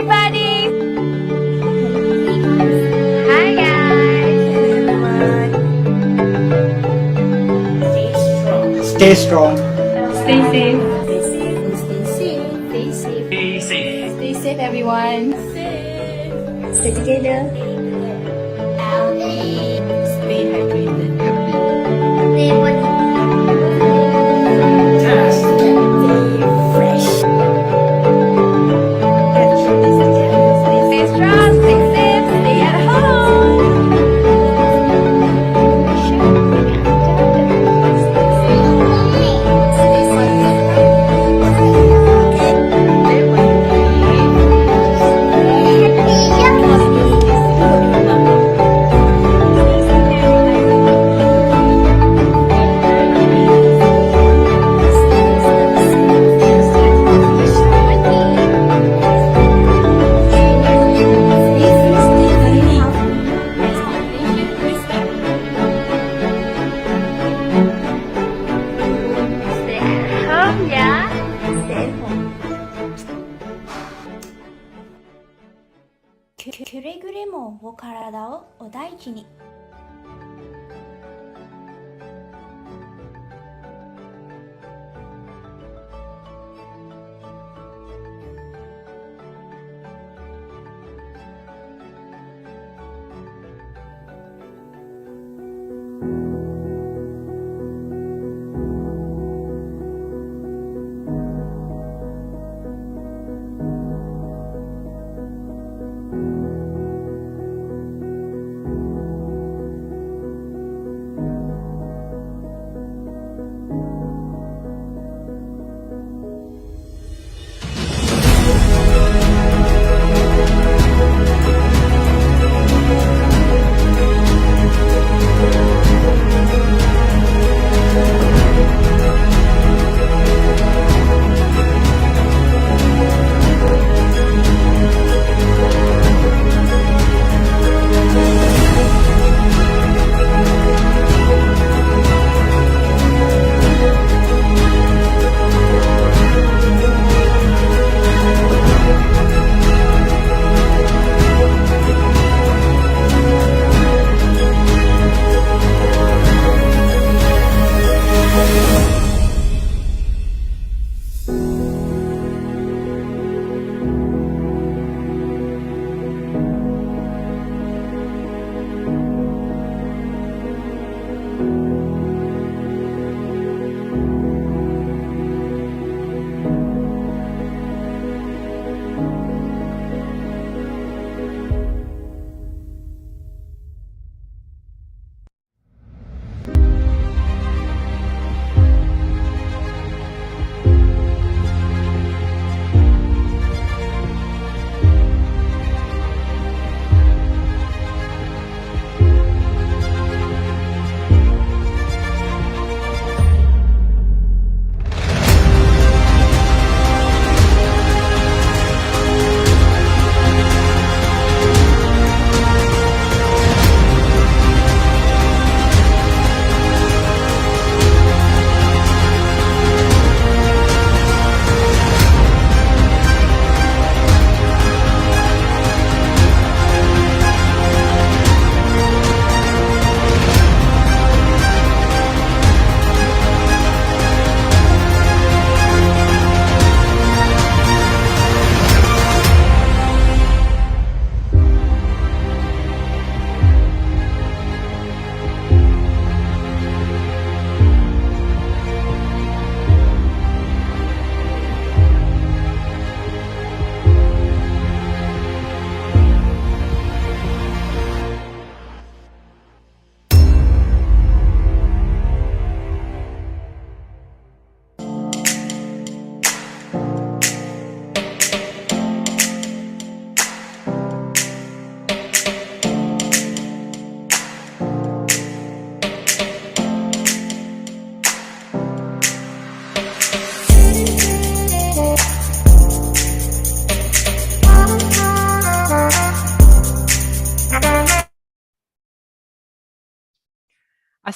everybody! Hi guys! Stay strong. Stay safe. Stay safe. Stay safe. Stay safe. Be safe. Stay safe everyone. Stay together. Stay hydrated. Test. Fresh. Stay strong, stay safe, stay at home. Stay at home, yeah? Stay at home. くれぐれもお体をお大事に。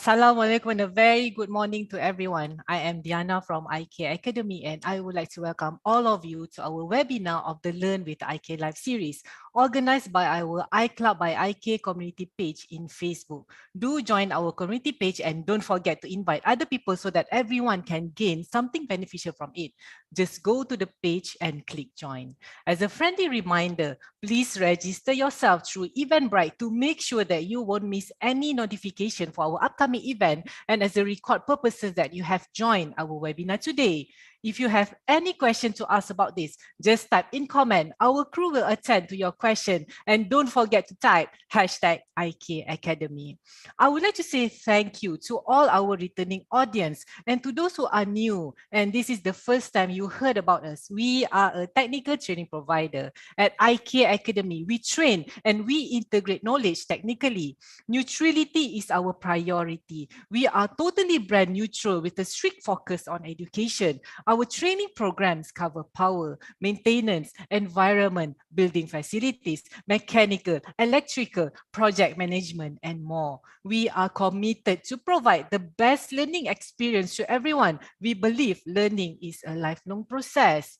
Assalamualaikum and a very good morning to everyone. I am Diana from IK Academy and I would like to welcome all of you to our webinar of the Learn with IK Live series organized by our iClub by IK community page in Facebook. Do join our community page and don't forget to invite other people so that everyone can gain something beneficial from it. Just go to the page and click join. As a friendly reminder, please register yourself through Eventbrite to make sure that you won't miss any notification for our upcoming event and as a record purposes that you have joined our webinar today. If you have any question to ask about this, just type in comment. Our crew will attend to your question and don't forget to type #IK Academy. I would like to say thank you to all our returning audience and to those who are new and this is the first time you heard about us. We are a technical training provider. At IK Academy, we train and we integrate knowledge technically. Neutrality is our priority. We are totally brand neutral with a strict focus on education. Our training programs cover power, maintenance, environment, building facilities, mechanical, electrical, project management, and more. We are committed to provide the best learning experience to everyone. We believe learning is a lifelong process.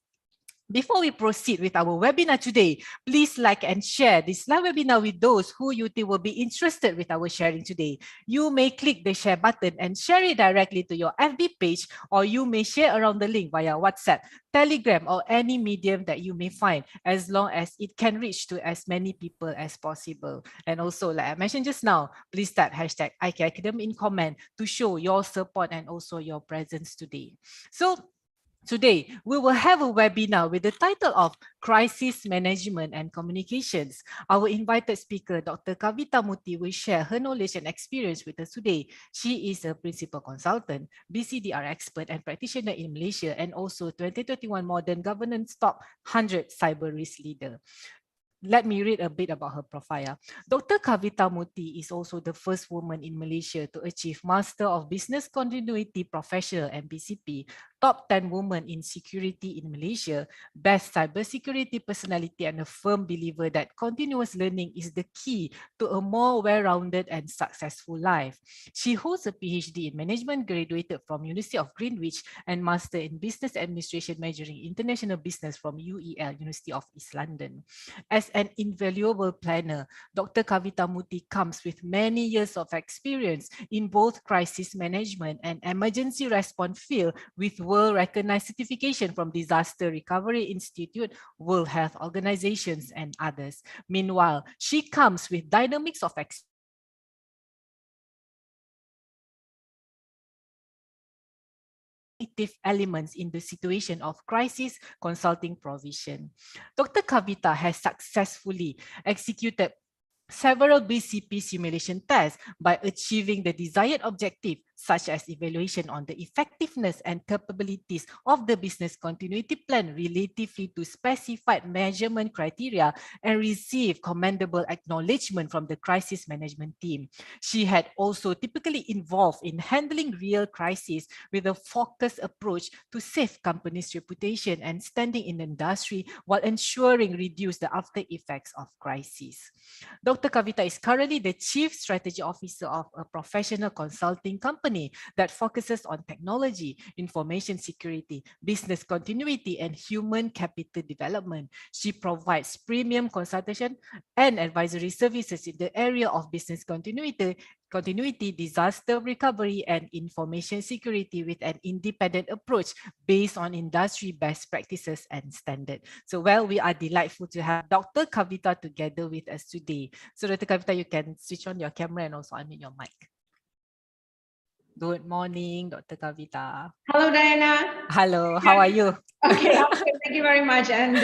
Before we proceed with our webinar today, please like and share this live webinar with those who you think will be interested with our sharing today. You may click the share button and share it directly to your FB page, or you may share around the link via WhatsApp, Telegram, or any medium that you may find, as long as it can reach to as many people as possible. And also, like I mentioned just now, please type #IK Academy in comment to show your support and also your presence today. So, today, we will have a webinar with the title of Crisis Management and Communications. Our invited speaker, Dr. Kavitha Muthy, will share her knowledge and experience with us today. She is a principal consultant, BCDR expert and practitioner in Malaysia, and also 2021 Modern Governance Top 100 Cyber Risk Leader. Let me read a bit about her profile. Dr. Kavitha Muthy is also the first woman in Malaysia to achieve Master of Business Continuity Professional MBCP, top 10 women in security in Malaysia, best cybersecurity personality, and a firm believer that continuous learning is the key to a more well-rounded and successful life. She holds a PhD in management, graduated from University of Greenwich, and Master in Business Administration majoring International Business from UEL, University of East London. As an invaluable planner, Dr. Kavitha Muthy comes with many years of experience in both crisis management and emergency response field with world-recognized certification from Disaster Recovery Institute, World Health Organizations, and others. Meanwhile, she comes with dynamics of elements in the situation of crisis consulting provision. Dr. Kavitha has successfully executed several BCP simulation tests by achieving the desired objective, such as evaluation on the effectiveness and capabilities of the business continuity plan relatively to specified measurement criteria, and received commendable acknowledgement from the crisis management team. She had also typically involved in handling real crises with a focused approach to save companies' reputation and standing in the industry while ensuring reduce the after effects of crises. Dr. Kavitha is currently the Chief Strategy Officer of a professional consulting company that focuses on technology, information security, business continuity, and human capital development. She provides premium consultation and advisory services in the area of business continuity, disaster recovery, and information security with an independent approach based on industry best practices and standards. So, well, we are delightful to have Dr. Kavitha together with us today. So, Dr. Kavitha, you can switch on your camera and also unmute your mic. Good morning, Dr. Kavitha. Hello, Diana. Hello, how are you? Okay, thank you very much. And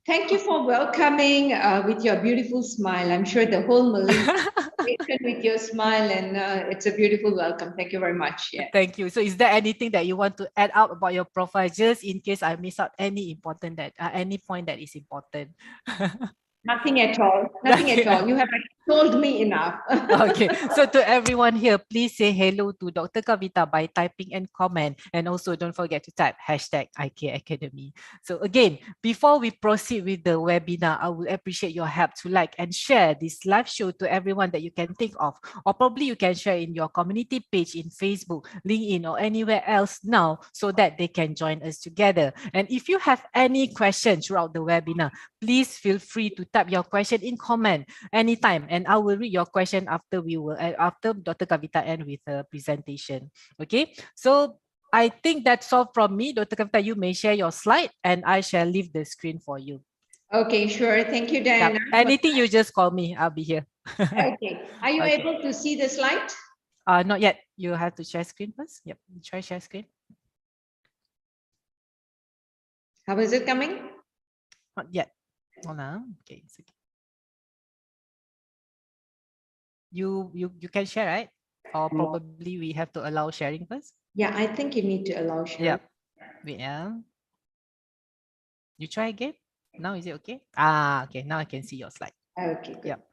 thank you for welcoming with your beautiful smile. I'm sure the whole Malaysia with your smile, and it's a beautiful welcome. Thank you very much. Yeah. Thank you. So is there anything that you want to add out about your profile, just in case I miss out any important any point that is important? Nothing at all. Nothing at all. You have told me enough. Okay, so to everyone here, please say hello to Dr. Kavitha by typing and comment, and also don't forget to type hashtag IK Academy. So again, before we proceed with the webinar, I would appreciate your help to like and share this live show to everyone that you can think of, or probably you can share in your community page in Facebook, LinkedIn, or anywhere else now, so that they can join us together. And if you have any questions throughout the webinar, please feel free to type your question in comment anytime, and I will read your question after after Dr. Kavitha end with her presentation. Okay, so I think that's all from me. Dr. Kavitha, you may share your slide and I shall leave the screen for you. Okay, sure. Thank you, Yep. Diana. Anything, you just call me. I'll be here. Okay. Are you Okay. able to see the slide? Not yet. You have to share screen first. Yep. Try share screen. How is it coming? Not yet. Hold on. Okay. It's okay. You can share, right? Or probably we have to allow sharing first. Yeah, I think you need to allow sharing. Yeah. Yeah. You try again. Now is it okay? Okay. Now I can see your slide. Okay, good. Yep.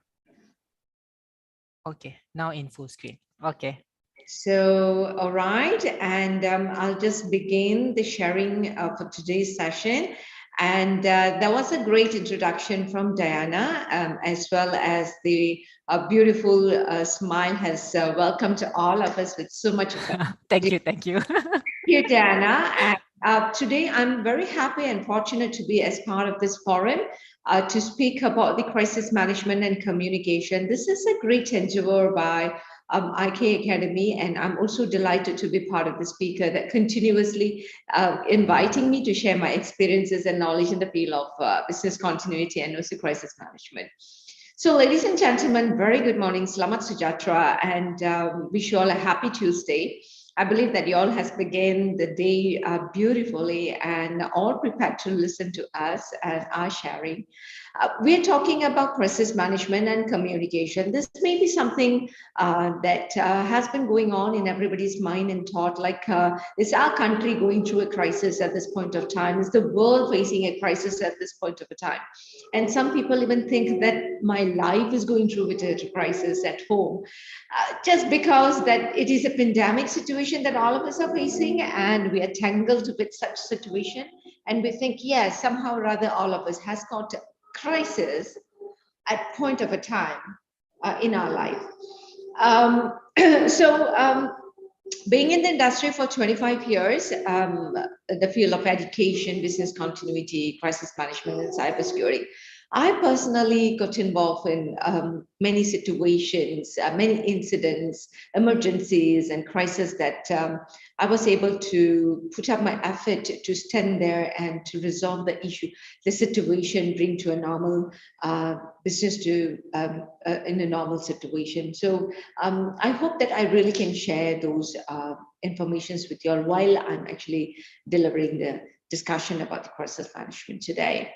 Okay. Now in full screen. Okay. So, all right, and I'll just begin the sharing for today's session. And that was a great introduction from Diana, as well as the beautiful smile has welcomed all of us with so much. Thank you. Thank you. Thank you, Diana. And today, I'm very happy and fortunate to be as part of this forum to speak about the crisis management and communication. This is a great endeavor by IK Academy, and I'm also delighted to be part of the speaker that continuously inviting me to share my experiences and knowledge in the field of business continuity and also crisis management. So, ladies and gentlemen, very good morning, Selamat Sejahtera, and wish you all a happy Tuesday. I believe that you all has begun the day beautifully and all prepared to listen to us and our sharing. We're talking about crisis management and communication. This may be something that has been going on in everybody's mind and thought, like, is our country going through a crisis at this point of time? Is the world facing a crisis at this point of a time? And some people even think that my life is going through a crisis at home, just because that it is a pandemic situation that all of us are facing, and we are tangled with such situation, and we think, yes, somehow or other, all of us has got crisis at point of a time in our life. Being in the industry for 25 years, the field of education, business continuity, crisis management, and cybersecurity, I personally got involved in many situations, many incidents, emergencies, and crises that I was able to put up my effort to stand there and to resolve the issue, the situation, bring to a normal business to in a normal situation. So I hope that I really can share those informations with you all while I'm actually delivering the discussion about the crisis management today.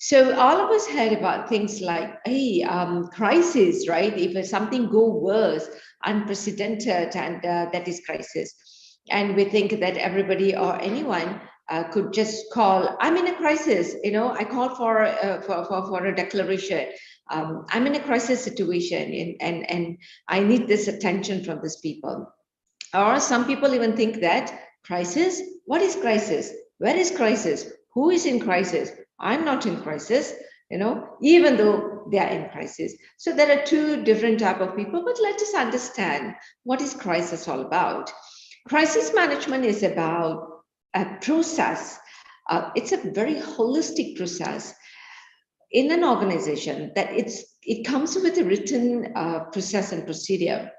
So all of us heard about things like, hey, crisis, right? If something go worse, unprecedented, and that is crisis. And we think that everybody or anyone could just call, I'm in a crisis, you know, I call for a declaration. I'm in a crisis situation and I need this attention from these people. Or some people even think that crisis, what is crisis? Where is crisis? Who is in crisis? I'm not in crisis, you know, even though they are in crisis. So there are two different type of people, but let us understand what is crisis all about. Crisis management is about a process. It's a very holistic process in an organization that it comes with a written process and procedure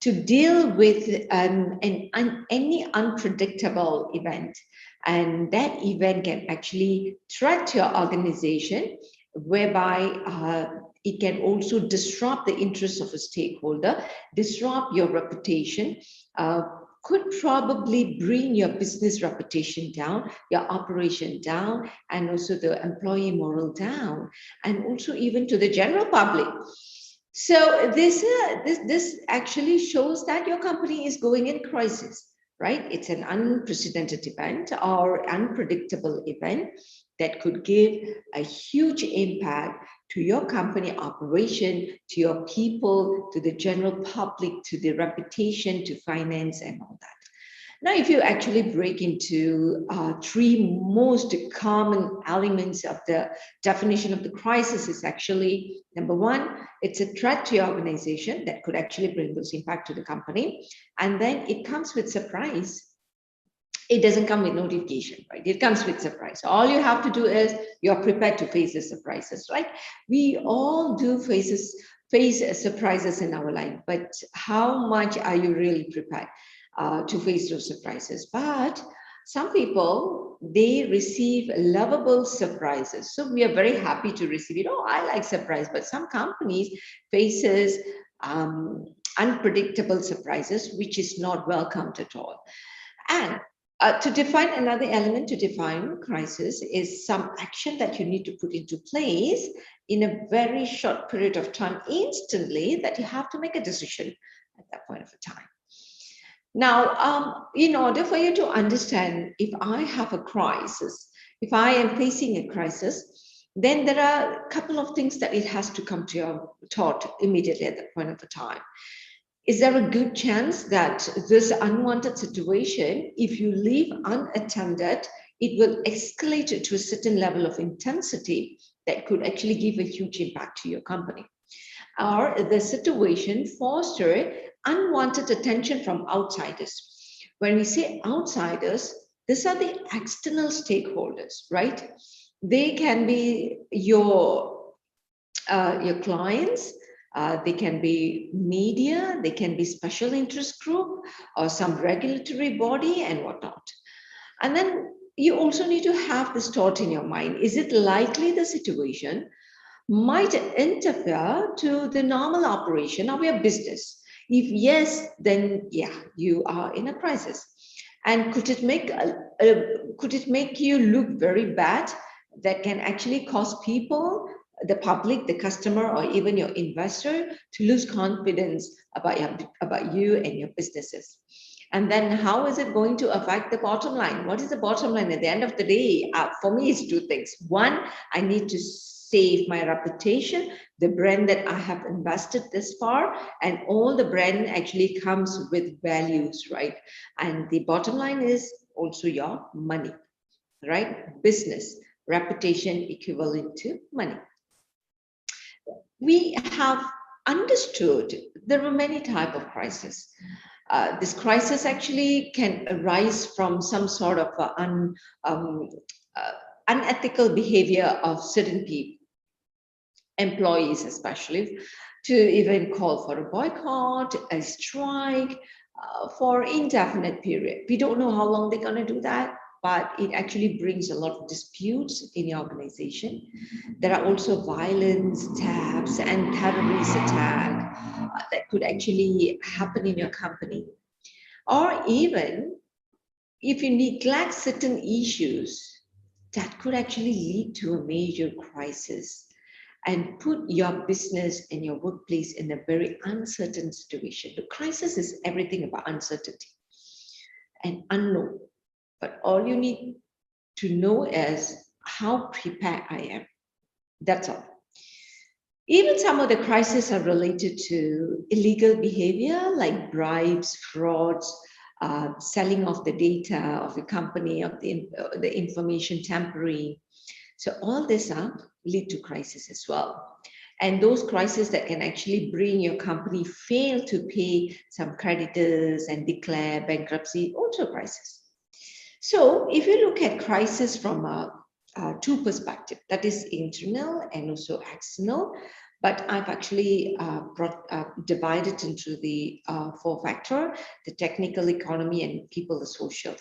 to deal with any unpredictable event. And that event can actually threat your organization, whereby it can also disrupt the interests of a stakeholder, disrupt your reputation, could probably bring your business reputation down, your operation down, and also the employee morale down, and also even to the general public. So this actually shows that your company is going in crisis. right? It's an unprecedented event or unpredictable event that could give a huge impact to your company operation, to your people, to the general public, to the reputation, to finance and all that. Now, if you actually break into three most common elements of the definition of the crisis is actually, number one, it's a threat to your organization that could actually bring those impact to the company. And then it comes with surprise. It doesn't come with notification, right? It comes with surprise. All you have to do is you're prepared to face the surprises, right? We all do face surprises in our life, but how much are you really prepared to face those surprises? But some people, they receive lovable surprises. So we are very happy to receive it. Oh, I like surprise. But some companies faces unpredictable surprises, which is not welcomed at all. And to define another element to define crisis is some action that you need to put into place in a very short period of time, instantly, that you have to make a decision at that point of time. Now, in order for you to understand, if I have a crisis, if I am facing a crisis, then there are a couple of things that it has to come to your thought immediately at that point of the time. Is there a good chance that this unwanted situation, if you leave unattended, it will escalate to a certain level of intensity that could actually give a huge impact to your company? Or the situation foster unwanted attention from outsiders. When we say outsiders, these are the external stakeholders, right? They can be your clients, they can be media, they can be special interest group or some regulatory body and whatnot. And then you also need to have this thought in your mind. Is it likely the situation might interfere to the normal operation of your business? If yes, then yeah, you are in a crisis. And could it make you look very bad that can actually cause people, the public, the customer, or even your investor to lose confidence about you and your businesses? And then how is it going to affect the bottom line? What is the bottom line at the end of the day? For me, it's two things. One, I need to save my reputation, the brand that I have invested this far, and all the brand actually comes with values, right? And the bottom line is also your money, right? Business, reputation equivalent to money. We have understood there are many types of crises. This crisis actually can arise from some sort of unethical behavior of certain people, employees especially, to even call for a boycott, a strike for indefinite period. We don't know how long they're going to do that, but it actually brings a lot of disputes in your organization. There are also violence, thefts, and terrorist attack that could actually happen in your company. Or even if you neglect certain issues, that could actually lead to a major crisis and put your business and your workplace in a very uncertain situation. The crisis is everything about uncertainty and unknown. But all you need to know is how prepared I am. That's all. Even some of the crises are related to illegal behavior like bribes, frauds, selling of the data of the company, of the information tampering. So all this lead to crisis as well. And those crises that can actually bring your company fail to pay some creditors and declare bankruptcy, also crisis. So if you look at crisis from two perspectives, that is internal and also external, but I've actually divided into the four factors: the technical, economy, and people, the social.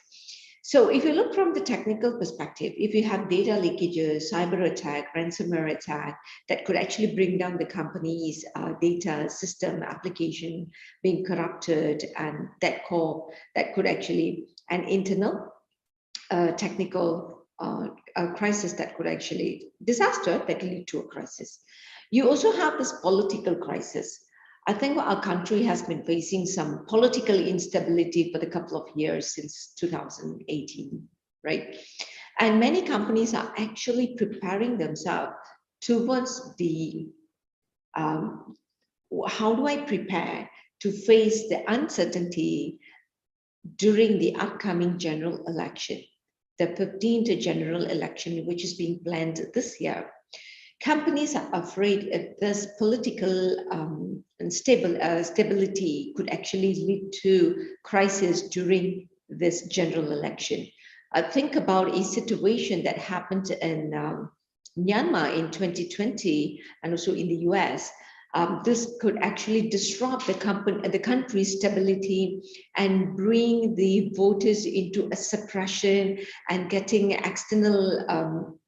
So if you look from the technical perspective, if you have data leakages, cyber attack, ransomware attack, that could actually bring down the company's data system application being corrupted, and that could actually, an internal technical crisis that could actually, disaster that lead to a crisis. You also have this political crisis. I think our country has been facing some political instability for the couple of years since 2018, right? And many companies are actually preparing themselves towards the how do I prepare to face the uncertainty during the upcoming general election, the 15th general election, which is being planned this year. Companies are afraid if this political stability could actually lead to crisis during this general election. Think about a situation that happened in Myanmar in 2020 and also in the US. This could actually disrupt the country's stability and bring the voters into a suppression and getting external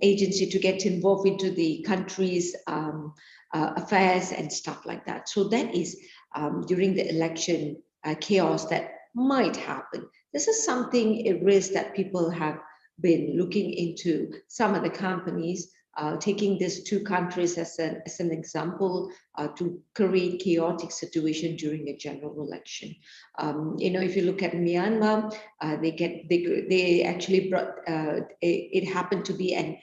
agency to get involved into the country's affairs and stuff like that. So that is during the election chaos that might happen. This is something, a risk that people have been looking into. Some of the companies taking these two countries as an example to create chaotic situation during a general election. If you look at Myanmar, they actually brought it happened to be an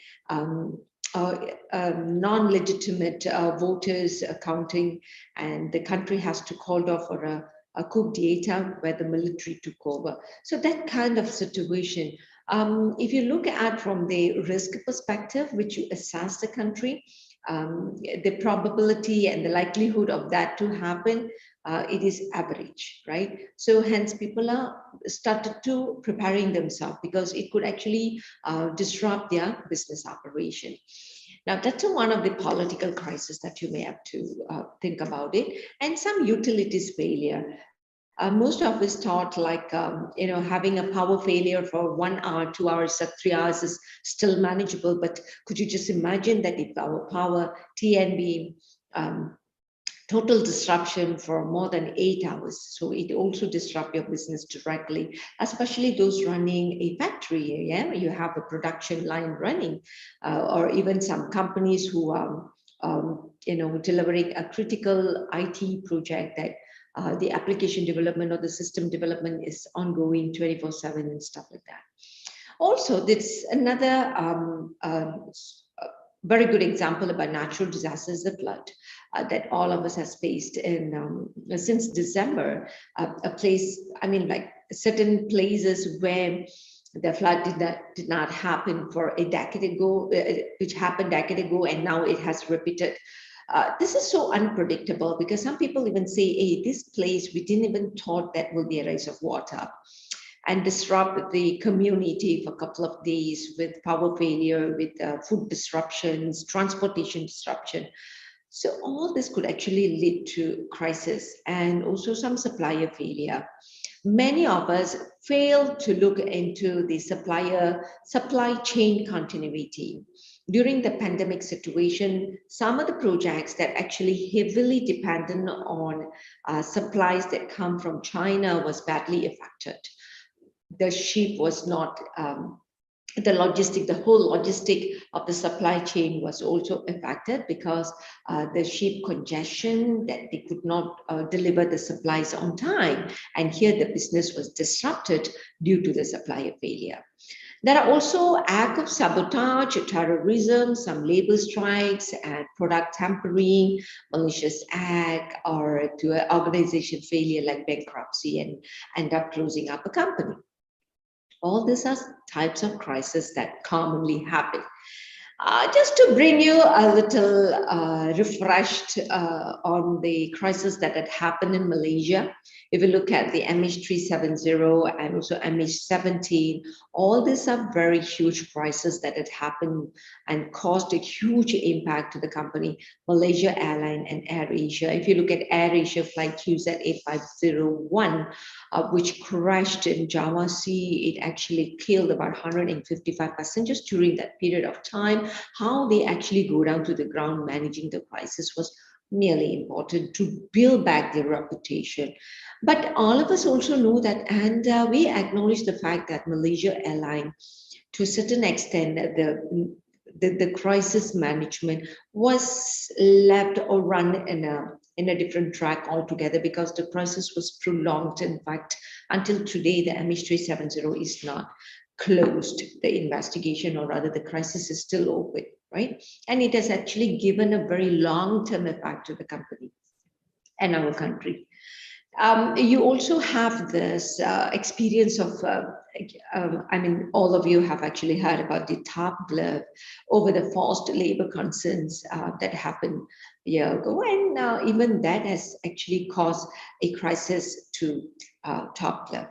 non-legitimate voters counting, and the country has to call off for a coup d'etat where the military took over. So that kind of situation. If you look at from the risk perspective, which you assess the country, the probability and the likelihood of that to happen, it is average, right? So hence people are started to preparing themselves because it could actually disrupt their business operation. Now, that's one of the political crises that you may have to think about it, and some utilities failure. Most of us thought like, having a power failure for 1 hour, 2 hours, or 3 hours is still manageable. But could you just imagine that if our power TNB total disruption for more than 8 hours? So it also disrupt your business directly, especially those running a factory. Yeah, you have a production line running, or even some companies who are, delivering a critical IT project that the application development or the system development is ongoing 24/7 and stuff like that. Also, this another very good example about natural disasters, the flood that all of us has faced in since December. Certain places where the flood did not happen for a decade ago, which happened a decade ago, and now it has repeated. This is so unpredictable because some people even say, hey, this place, we didn't even thought that will be a rise of water, and disrupt the community for a couple of days with power failure, with food disruptions, transportation disruption. So all this could actually lead to crisis and also some supplier failure. Many of us fail to look into the supply chain continuity. During the pandemic situation, some of the projects that actually heavily dependent on supplies that come from China was badly affected. The ship was not, the whole logistic of the supply chain was also affected because the ship congestion, that they could not deliver the supplies on time. And here the business was disrupted due to the supplier failure. There are also acts of sabotage, terrorism, some labor strikes, and product tampering, malicious act, or to an organization failure like bankruptcy and end up closing up a company. All these are types of crises that commonly happen. Just to bring you a little refreshed on the crisis that had happened in Malaysia, if you look at the MH370 and also MH17, all these are very huge crises that had happened and caused a huge impact to the company, Malaysia Airlines and AirAsia. If you look at AirAsia flight QZ8501, which crashed in Java Sea, it actually killed about 155 passengers during that period of time. How they actually go down to the ground managing the crisis was really important to build back their reputation. But all of us also know that, and we acknowledge the fact that Malaysia Airlines, to a certain extent, the crisis management was left or run in a different track altogether, because the crisis was prolonged. In fact, until today, the MH370 is not closed. The investigation, or rather the crisis, is still open, right? And it has actually given a very long-term effect to the company and our country. You also have this experience of, I mean, all of you have actually heard about the 𝗔𝗰𝗱𝗆𝗺𝗆 over the forced labor concerns that happened a year ago. And even that has actually caused a crisis to 𝗔𝗰𝗱𝗆𝗺.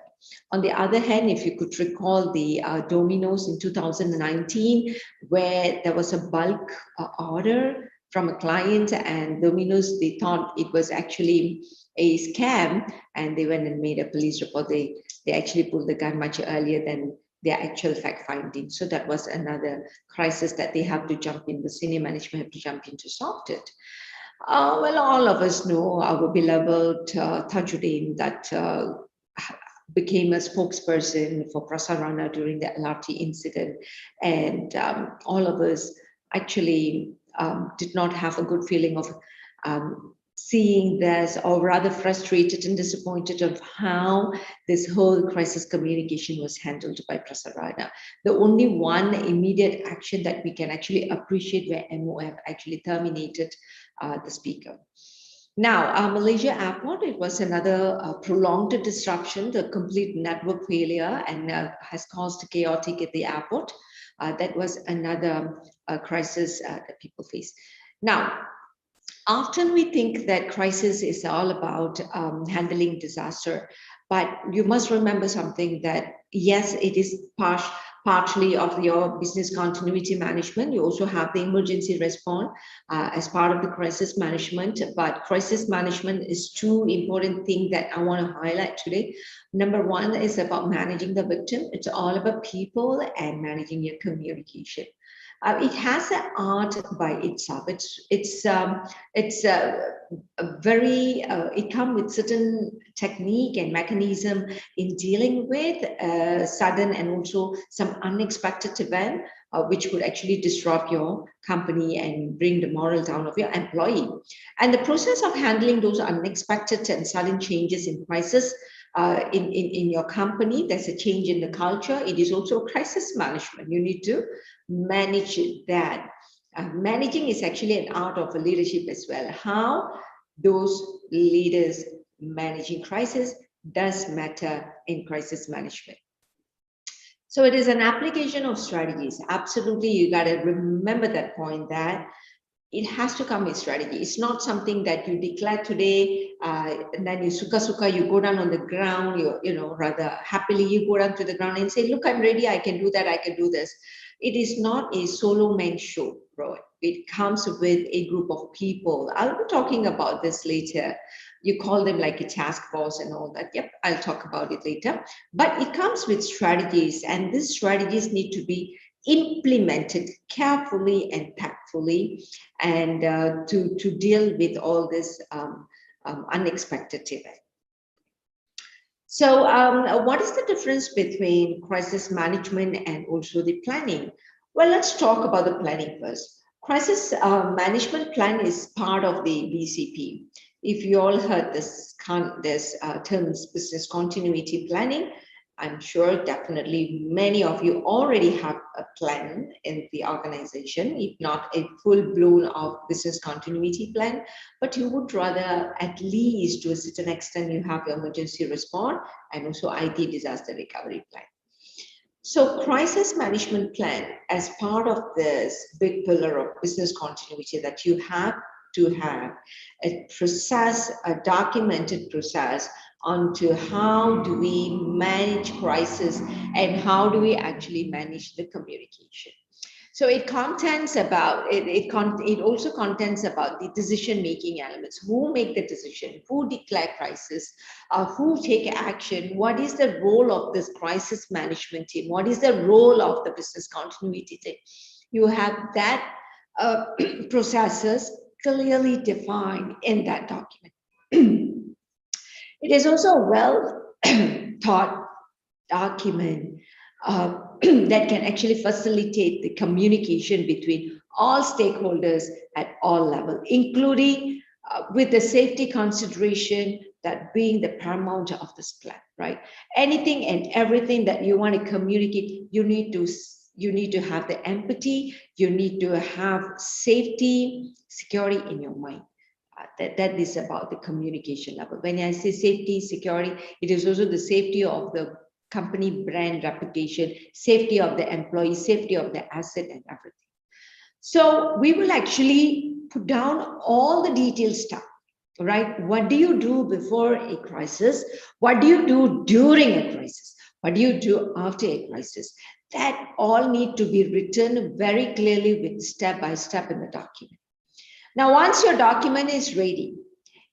On the other hand, if you could recall the Domino's in 2019, where there was a bulk order from a client, and Domino's, they thought it was actually a scam, and they went and made a police report. They actually pulled the gun much earlier than their actual fact finding. So that was another crisis that they have to jump in. The senior management have to jump in to solve it. Well, all of us know our beloved Tajuddin that became a spokesperson for Prasarana during the LRT incident, and all of us actually did not have a good feeling of seeing this, or rather frustrated and disappointed of how this whole crisis communication was handled by Prasarana. The only one immediate action that we can actually appreciate where MOF actually terminated the speaker. Now, Malaysia Airport, it was another prolonged disruption, the complete network failure, and has caused chaotic at the airport. That was another crisis that people face. Now, often we think that crisis is all about handling disaster, but you must remember something, that yes, it is partially of your business continuity management. You also have the emergency response as part of the crisis management, but crisis management is two important things that I want to highlight today. Number one is about managing the victim. It's all about people and managing your communication. It has an art by itself. It comes with certain technique and mechanism in dealing with sudden and also some unexpected event, which could actually disrupt your company and bring the morale down of your employee. And the process of handling those unexpected and sudden changes in crisis in your company, there's a change in the culture. It is also crisis management. You need to manage that. Managing is actually an art of leadership as well. How those leaders managing crisis does matter in crisis management. So it is an application of strategies. Absolutely, you got to remember that point, that it has to come with strategy. It's not something that you declare today and then you suka-suka, you go down on the ground, rather happily you go down to the ground and say, look, I'm ready, I can do that, I can do this. It is not a solo man show, bro. It comes with a group of people. I'll be talking about this later. You call them like a task force and all that. Yep, I'll talk about it later. But it comes with strategies, and these strategies need to be implemented carefully and tactfully, and to deal with all this unexpected event. So what is the difference between crisis management and also the planning? Well, let's talk about the planning first. Crisis management plan is part of the BCP. If you all heard this terms, business continuity planning, I'm sure definitely many of you already have a plan in the organization, if not a full-blown of business continuity plan, but you would rather, at least to a certain extent, you have your emergency response and also IT disaster recovery plan. So crisis management plan, as part of this big pillar of business continuity, that you have to have a process, a documented process onto how do we manage crisis and how do we actually manage the communication. So it contents about it also contents about the decision-making elements. Who make the decision? Who declare crisis? Who take action? What is the role of this crisis management team? What is the role of the business continuity team? You have that processes clearly defined in that document. It is also a well thought document that can actually facilitate the communication between all stakeholders at all levels, including with the safety consideration that being the paramount of this plan, right? Anything and everything that you want to communicate, you need to have the empathy, you need to have safety, security in your mind. That is about the communication level. When I say safety, security, it is also the safety of the company brand reputation, safety of the employee, safety of the asset and everything. So we will actually put down all the detailed stuff, right? What do you do before a crisis? What do you do during a crisis? What do you do after a crisis? That all need to be written very clearly with step by step in the document. Now, once your document is ready,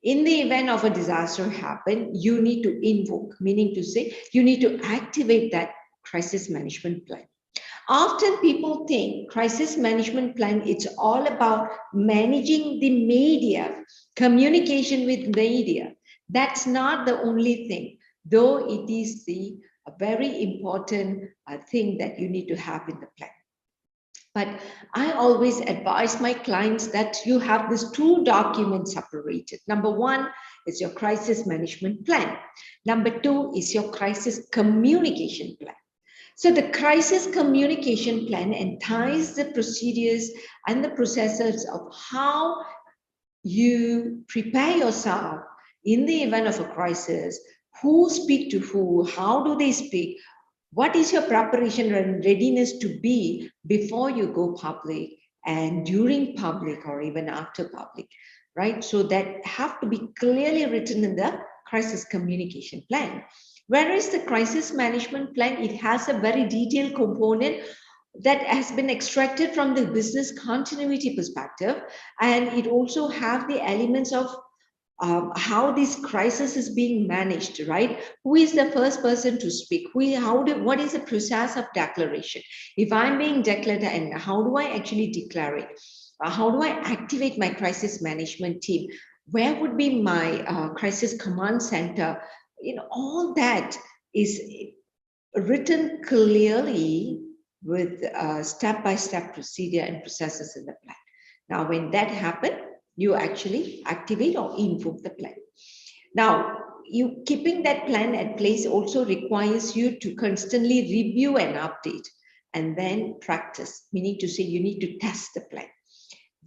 in the event of a disaster happen, you need to invoke, meaning to say, you need to activate that crisis management plan. Often people think crisis management plan, it's all about managing the media, communication with media. That's not the only thing, though it is a very important thing that you need to have in the plan. But I always advise my clients that you have these two documents separated. Number one is your crisis management plan. Number two is your crisis communication plan. So the crisis communication plan entails the procedures and the processes of how you prepare yourself in the event of a crisis, who speak to who, how do they speak, what is your preparation and readiness to be before you go public and during public or even after public, right? So that have to be clearly written in the crisis communication plan. Whereas the crisis management plan, it has a very detailed component that has been extracted from the business continuity perspective. And it also have the elements of how this crisis is being managed, right? Who is the first person to speak? What is the process of declaration? If I'm being declared, and how do I actually declare it? How do I activate my crisis management team? Where would be my crisis command center? All that is written clearly with step-by-step procedure and processes in the plan. Now, when that happens, you actually activate or invoke the plan. Now, you keeping that plan at place also requires you to constantly review and update and then practice, meaning to say you need to test the plan.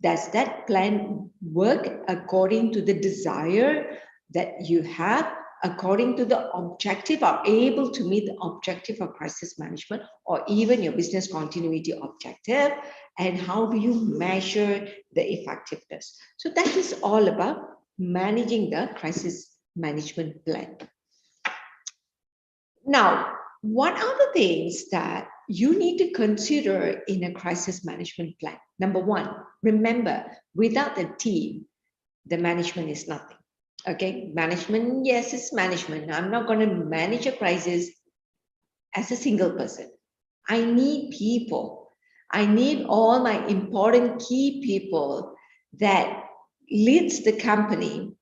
Does that plan work according to the desire that you have, according to the objective, or able to meet the objective of crisis management or even your business continuity objective? And how do you measure the effectiveness? So that is all about managing the crisis management plan. Now, what are the things that you need to consider in a crisis management plan? Number one, remember, without the team, the management is nothing. Okay, management, yes, it's management. I'm not going to manage a crisis as a single person. I need people. I need all my important key people that leads the company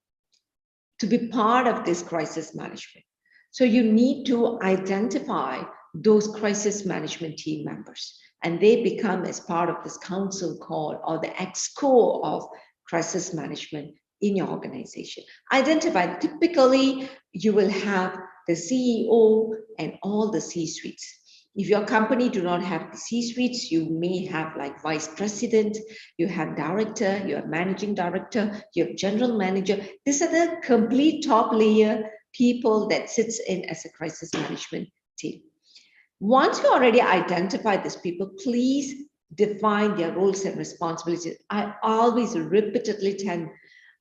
to be part of this crisis management. So you need to identify those crisis management team members, and they become as part of this council call or the exco of crisis management in your organization. Identify, typically you will have the CEO and all the C-suites. If your company do not have the C-suites, you may have like vice president, you have director, you have managing director, you have general manager. These are the complete top layer people that sits in as a crisis management team. Once you already identify these people, please define their roles and responsibilities. I always repeatedly tell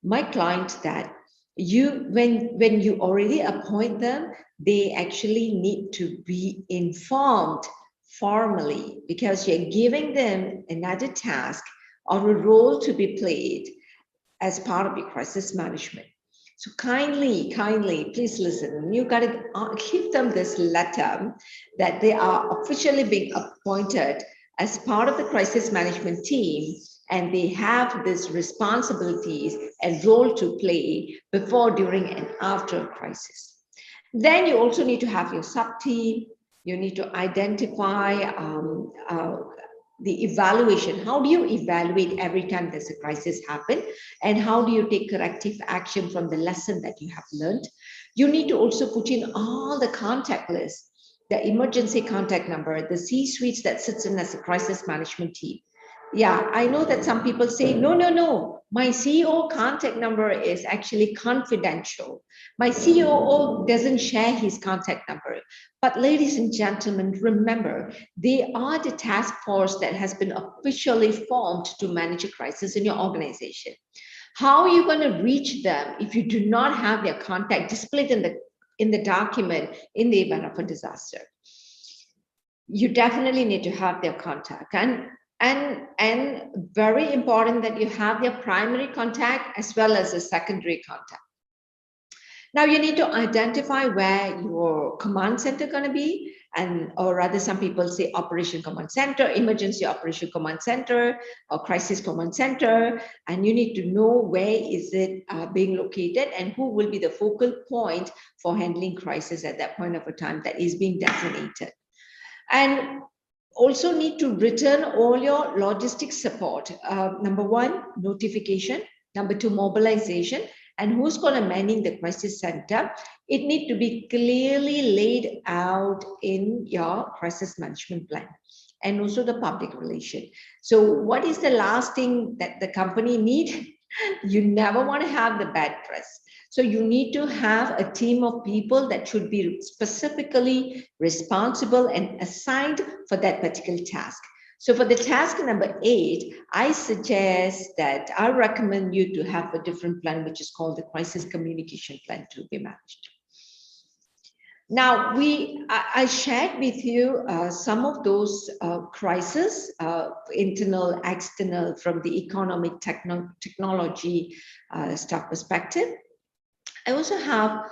my clients that when you already appoint them, they actually need to be informed formally, because you're giving them another task or a role to be played as part of your crisis management. So kindly, please listen. You got to give them this letter that they are officially being appointed as part of the crisis management team, and they have these responsibilities and role to play before, during, and after a crisis. Then you also need to have your sub-team, You need to identify the evaluation. How do you evaluate every time there's a crisis happen? And how do you take corrective action from the lesson that you have learned? You need to also put in all the contact lists, the emergency contact number, the C-suites that sits in as a crisis management team. Yeah, I know that some people say, no, my CEO contact number is actually confidential. My COO doesn't share his contact number. But ladies and gentlemen, remember, they are the task force that has been officially formed to manage a crisis in your organization. How are you going to reach them if you do not have their contact displayed in the document in the event of a disaster? You definitely need to have their contact, and very important that you have their primary contact as well as a secondary contact. Now you need to identify where your command center going to be, or rather some people say operation command center, emergency operation command center, or crisis command center, and you need to know where is it being located and who will be the focal point for handling crisis at that point of a time that is being designated. And also need to return all your logistics support. Number one, notification. Number two, mobilization. And who's going to manning the crisis center? It needs to be clearly laid out in your crisis management plan, and also the public relation. So what is the last thing that the company need? You never want to have the bad press. So you need to have a team of people that should be specifically responsible and assigned for that particular task. So for the task number 8, I suggest that I recommend you to have a different plan, which is called the crisis communication plan to be managed. Now, I shared with you some of those crises, internal, external, from the economic technology stuff perspective. I also have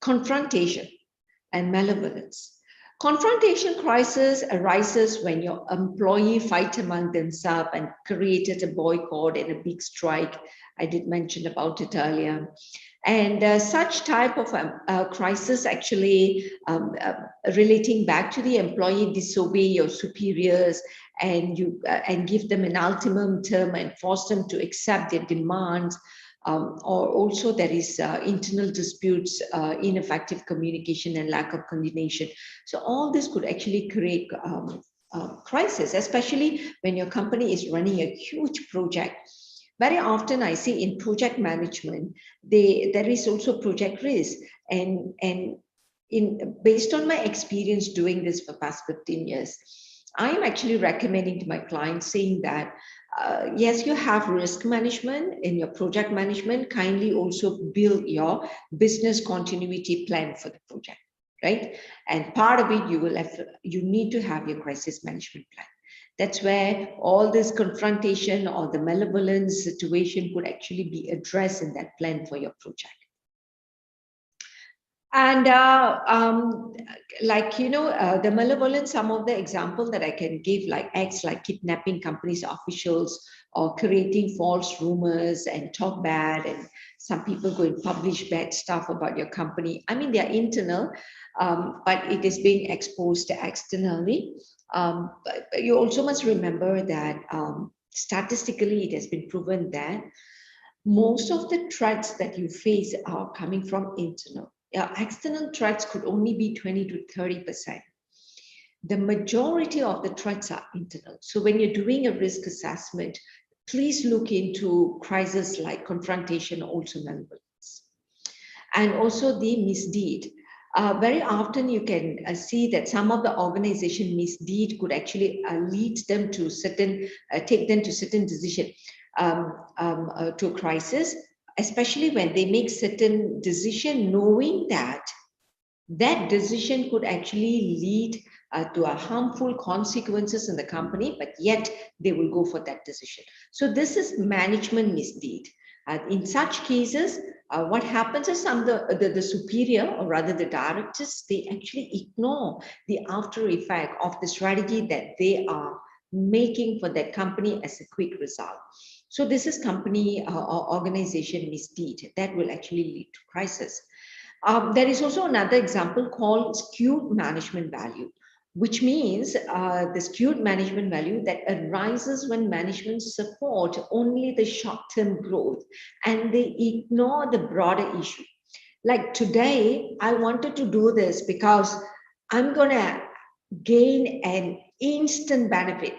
confrontation and malevolence. Confrontation crisis arises when your employee fight among themselves and created a boycott and a big strike. I did mention about it earlier. And such type of crisis actually relating back to the employee disobey your superiors and give them an ultimum term and force them to accept their demands. Or also there is internal disputes, ineffective communication and lack of coordination. So all this could actually create crisis, especially when your company is running a huge project. Very often I see in project management, there is also project risk. And based on my experience doing this for past 15 years, I am actually recommending to my clients saying that, yes, you have risk management in your project management. Kindly also build your business continuity plan for the project, right? And part of it, you need to have your crisis management plan. That's where all this confrontation or the malevolence situation could actually be addressed in that plan for your project. And the malevolence, some of the example that I can give, like acts like kidnapping companies officials or creating false rumors and talk bad, and some people go and publish bad stuff about your company. I mean, they're internal, but it is being exposed externally. But you also must remember that statistically, it has been proven that most of the threats that you face are coming from internal. External threats could only be 20 to 30%. The majority of the threats are internal. So when you're doing a risk assessment, please look into crises like confrontation, also malevolence. And also the misdeed. Very often you can see that some of the organization misdeed could actually lead them to take them to certain decision to a crisis, especially when they make certain decision knowing that that decision could actually lead to a harmful consequences in the company, but yet they will go for that decision. So this is management misdeed. In such cases, what happens is the superior, or rather the directors, they actually ignore the after effect of the strategy that they are making for that company as a quick result. So this is company or organization misdeed that will actually lead to crisis. There is also another example called skewed management value, which means the skewed management value that arises when management support only the short-term growth and they ignore the broader issue. Like today, I wanted to do this because I'm going to gain an instant benefit,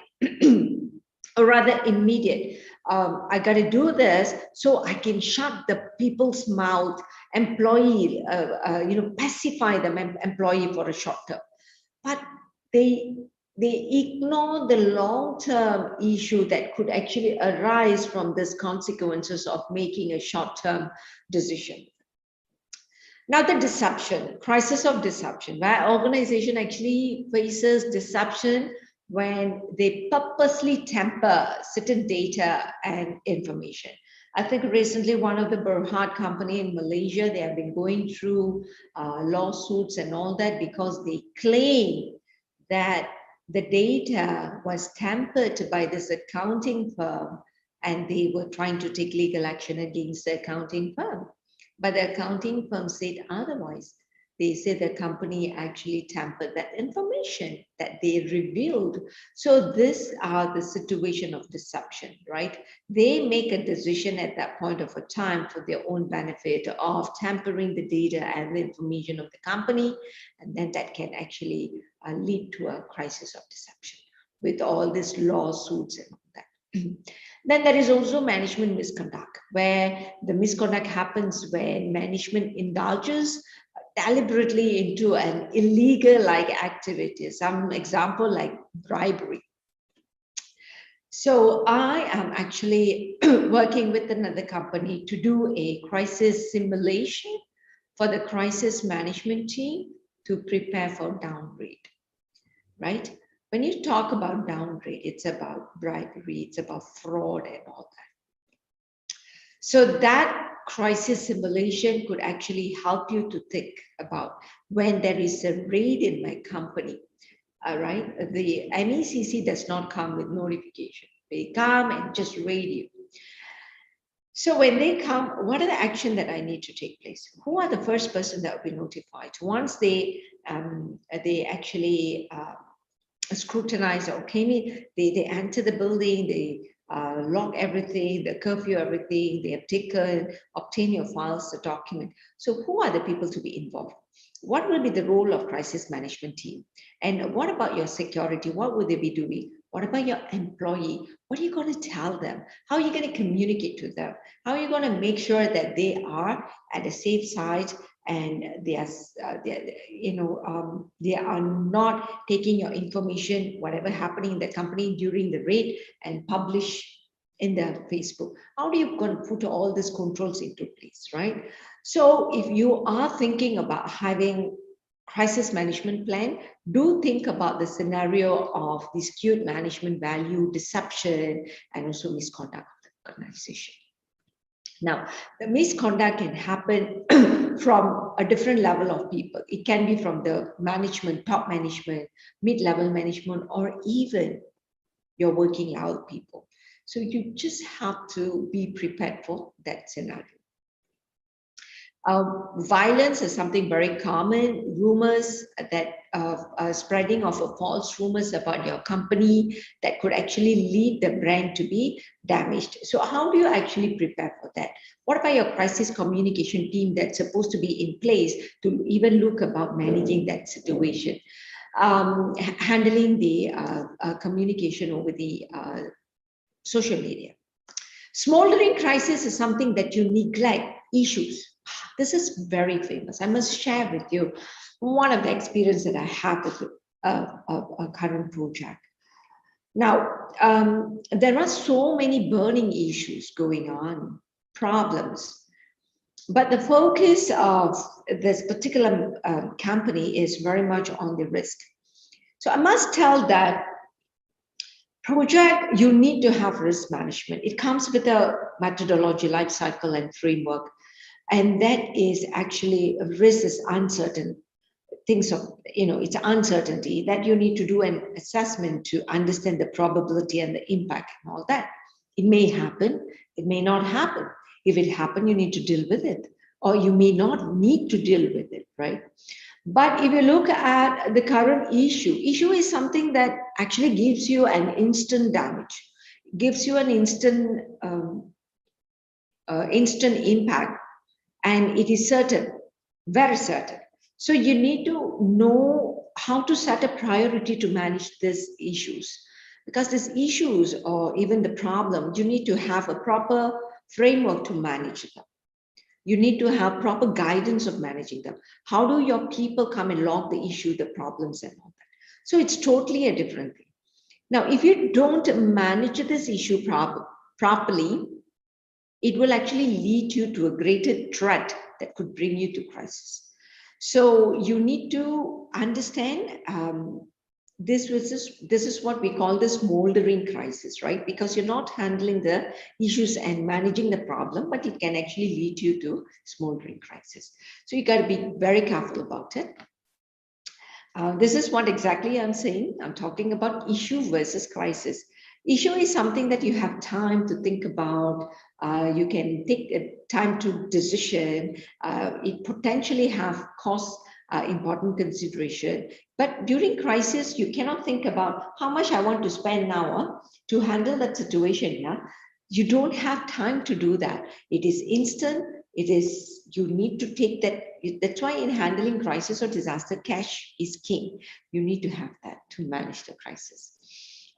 or rather immediate. I got to do this so I can shut the people's mouth, employee, pacify them, employee for a short term. But they ignore the long-term issue that could actually arise from these consequences of making a short-term decision. Now the disruption, crisis of disruption, where organization actually faces disruption when they purposely tamper certain data and information. I think recently one of the 𝗔𝗆𝗺𝗆𝗆 company in Malaysia, they have been going through lawsuits and all that because they claim that the data was tampered by this accounting firm and they were trying to take legal action against the accounting firm. But the accounting firm said otherwise. They said the company actually tampered that information that they revealed. So these are the situation of deception, right? They make a decision at that point of a time for their own benefit of tampering the data and the information of the company. And then that can actually lead to a crisis of deception with all these lawsuits and all that. Then there is also management misconduct, where the misconduct happens when management indulges deliberately into an illegal like activity. Some example like bribery. So I am actually working with another company to do a crisis simulation for the crisis management team to prepare for downgrade, right? When you talk about downgrade, it's about bribery, it's about fraud and all that. So that crisis simulation could actually help you to think about when there is a raid in my company, all right? The MECC does not come with notification. They come and just raid you. So when they come, what are the action that I need to take place? Who are the first person that will be notified? Once they actually scrutinize, okay, they enter the building, they log everything, they curfew everything, they have obtain your files, the document. So who are the people to be involved? What will be the role of crisis management team? And what about your security? What will they be doing? What about your employee? What are you going to tell them? How are you going to communicate to them? How are you going to make sure that they are at a safe side and they are not taking your information, whatever happening in the company during the raid, and publish in the Facebook? How are you going to put all these controls into place, right? So if you are thinking about having crisis management plan, do think about the scenario of the skewed management value, deception, and also misconduct of the organization. Now, the misconduct can happen from a different level of people. It can be from the management, top management, mid-level management, or even your working level people. So you just have to be prepared for that scenario. Violence is something very common. Rumors that spreading of false rumors about your company that could actually lead the brand to be damaged. So how do you actually prepare for that? What about your crisis communication team that's supposed to be in place to even look about managing that situation? Handling the communication over the social media. Smoldering crisis is something that you neglect issues. This is very famous. I must share with you one of the experiences that I had with a current project. Now, there are so many burning issues going on, problems, but the focus of this particular company is very much on the risk. So I must tell that project, you need to have risk management. It comes with a methodology, life cycle, and framework. And that is actually, risk is uncertain. Things of, it's uncertainty that you need to do an assessment to understand the probability and the impact and all that. It may happen, it may not happen. If it happens, you need to deal with it. or you may not need to deal with it, right? But if you look at the current issue is something that actually gives you an instant damage, gives you an instant instant impact, and it is certain, very certain. So you need to know how to set a priority to manage these issues, because these issues or even the problem, you need to have a proper framework to manage them. You need to have proper guidance of managing them. How do your people come and log the issue, the problems and all that? So it's totally a different thing. Now, if you don't manage this issue properly, it will actually lead you to a greater threat that could bring you to crisis. So you need to understand this is what we call the smoldering crisis, right? Because you're not handling the issues and managing the problem, but it can actually lead you to smoldering crisis. So you got to be very careful about it. This is what exactly I'm saying. I'm talking about issue versus crisis. Issue is something that you have time to think about. You can take time to decision. It potentially have cost important consideration. But during crisis, you cannot think about how much I want to spend now to handle that situation. Yeah, you don't have time to do that. It is instant. It is, you need to take that. That's why in handling crisis or disaster, cash is king. You need to have that to manage the crisis.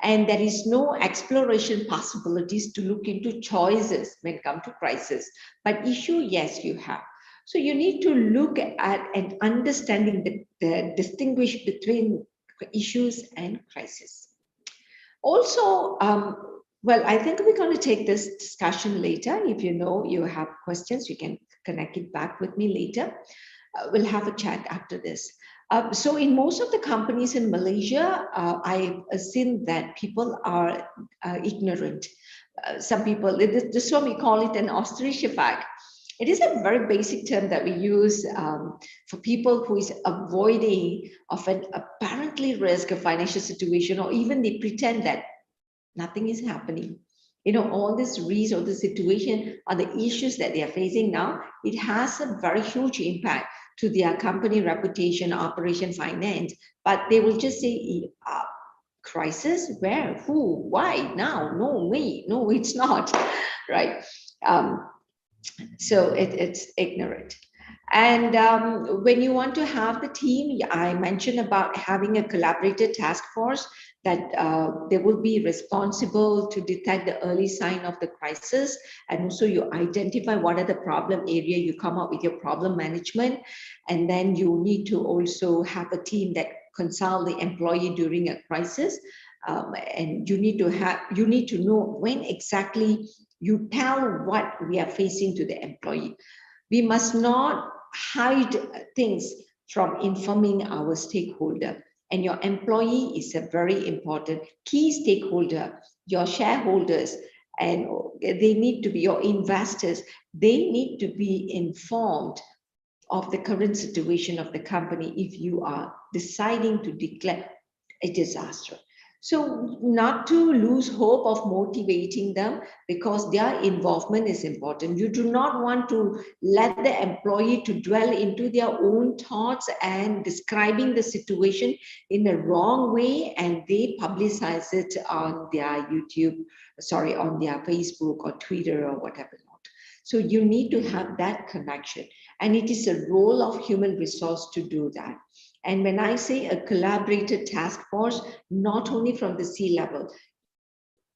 And there is no exploration possibilities to look into choices when it comes to crisis. But issue, yes, you have. So you need to look at and understanding the distinguish between issues and crisis. Also, well, I think we're going to take this discussion later. If you know you have questions, you can connect it back with me later. We'll have a chat after this. So in most of the companies in Malaysia, I've seen that people are ignorant. Some people, this one we call it an 𝗔𝗰𝗱𝗆𝗺𝗆. It is a very basic term that we use for people who is avoiding of an apparently risk of financial situation, or even they pretend that nothing is happening. You know, all this risk or the situation or the issues that they are facing now, it has a very huge impact to their company reputation, operation, finance. But they will just say, crisis, where, who, why, now, no, me, no, it's not, right? So it's ignorant. And when you want to have the team, I mentioned about having a collaborated task force that they will be responsible to detect the early sign of the crisis. And also you identify what are the problem area, you come up with your problem management. And then you need to also have a team that consult the employee during a crisis. And you need to know when exactly you tell what we are facing to the employee. We must not hide things from informing our stakeholder. And your employee is a very important key stakeholder, your shareholders, and they need to be your investors. They need to be informed of the current situation of the company if you are deciding to declare a disaster. So not to lose hope of motivating them, because their involvement is important. You do not want to let the employee to dwell into their own thoughts and describing the situation in a wrong way, and they publicize it on their on their Facebook or Twitter or whatever. So you need to have that connection, and it is a role of human resource to do that. And when I say a collaborated task force, not only from the C-level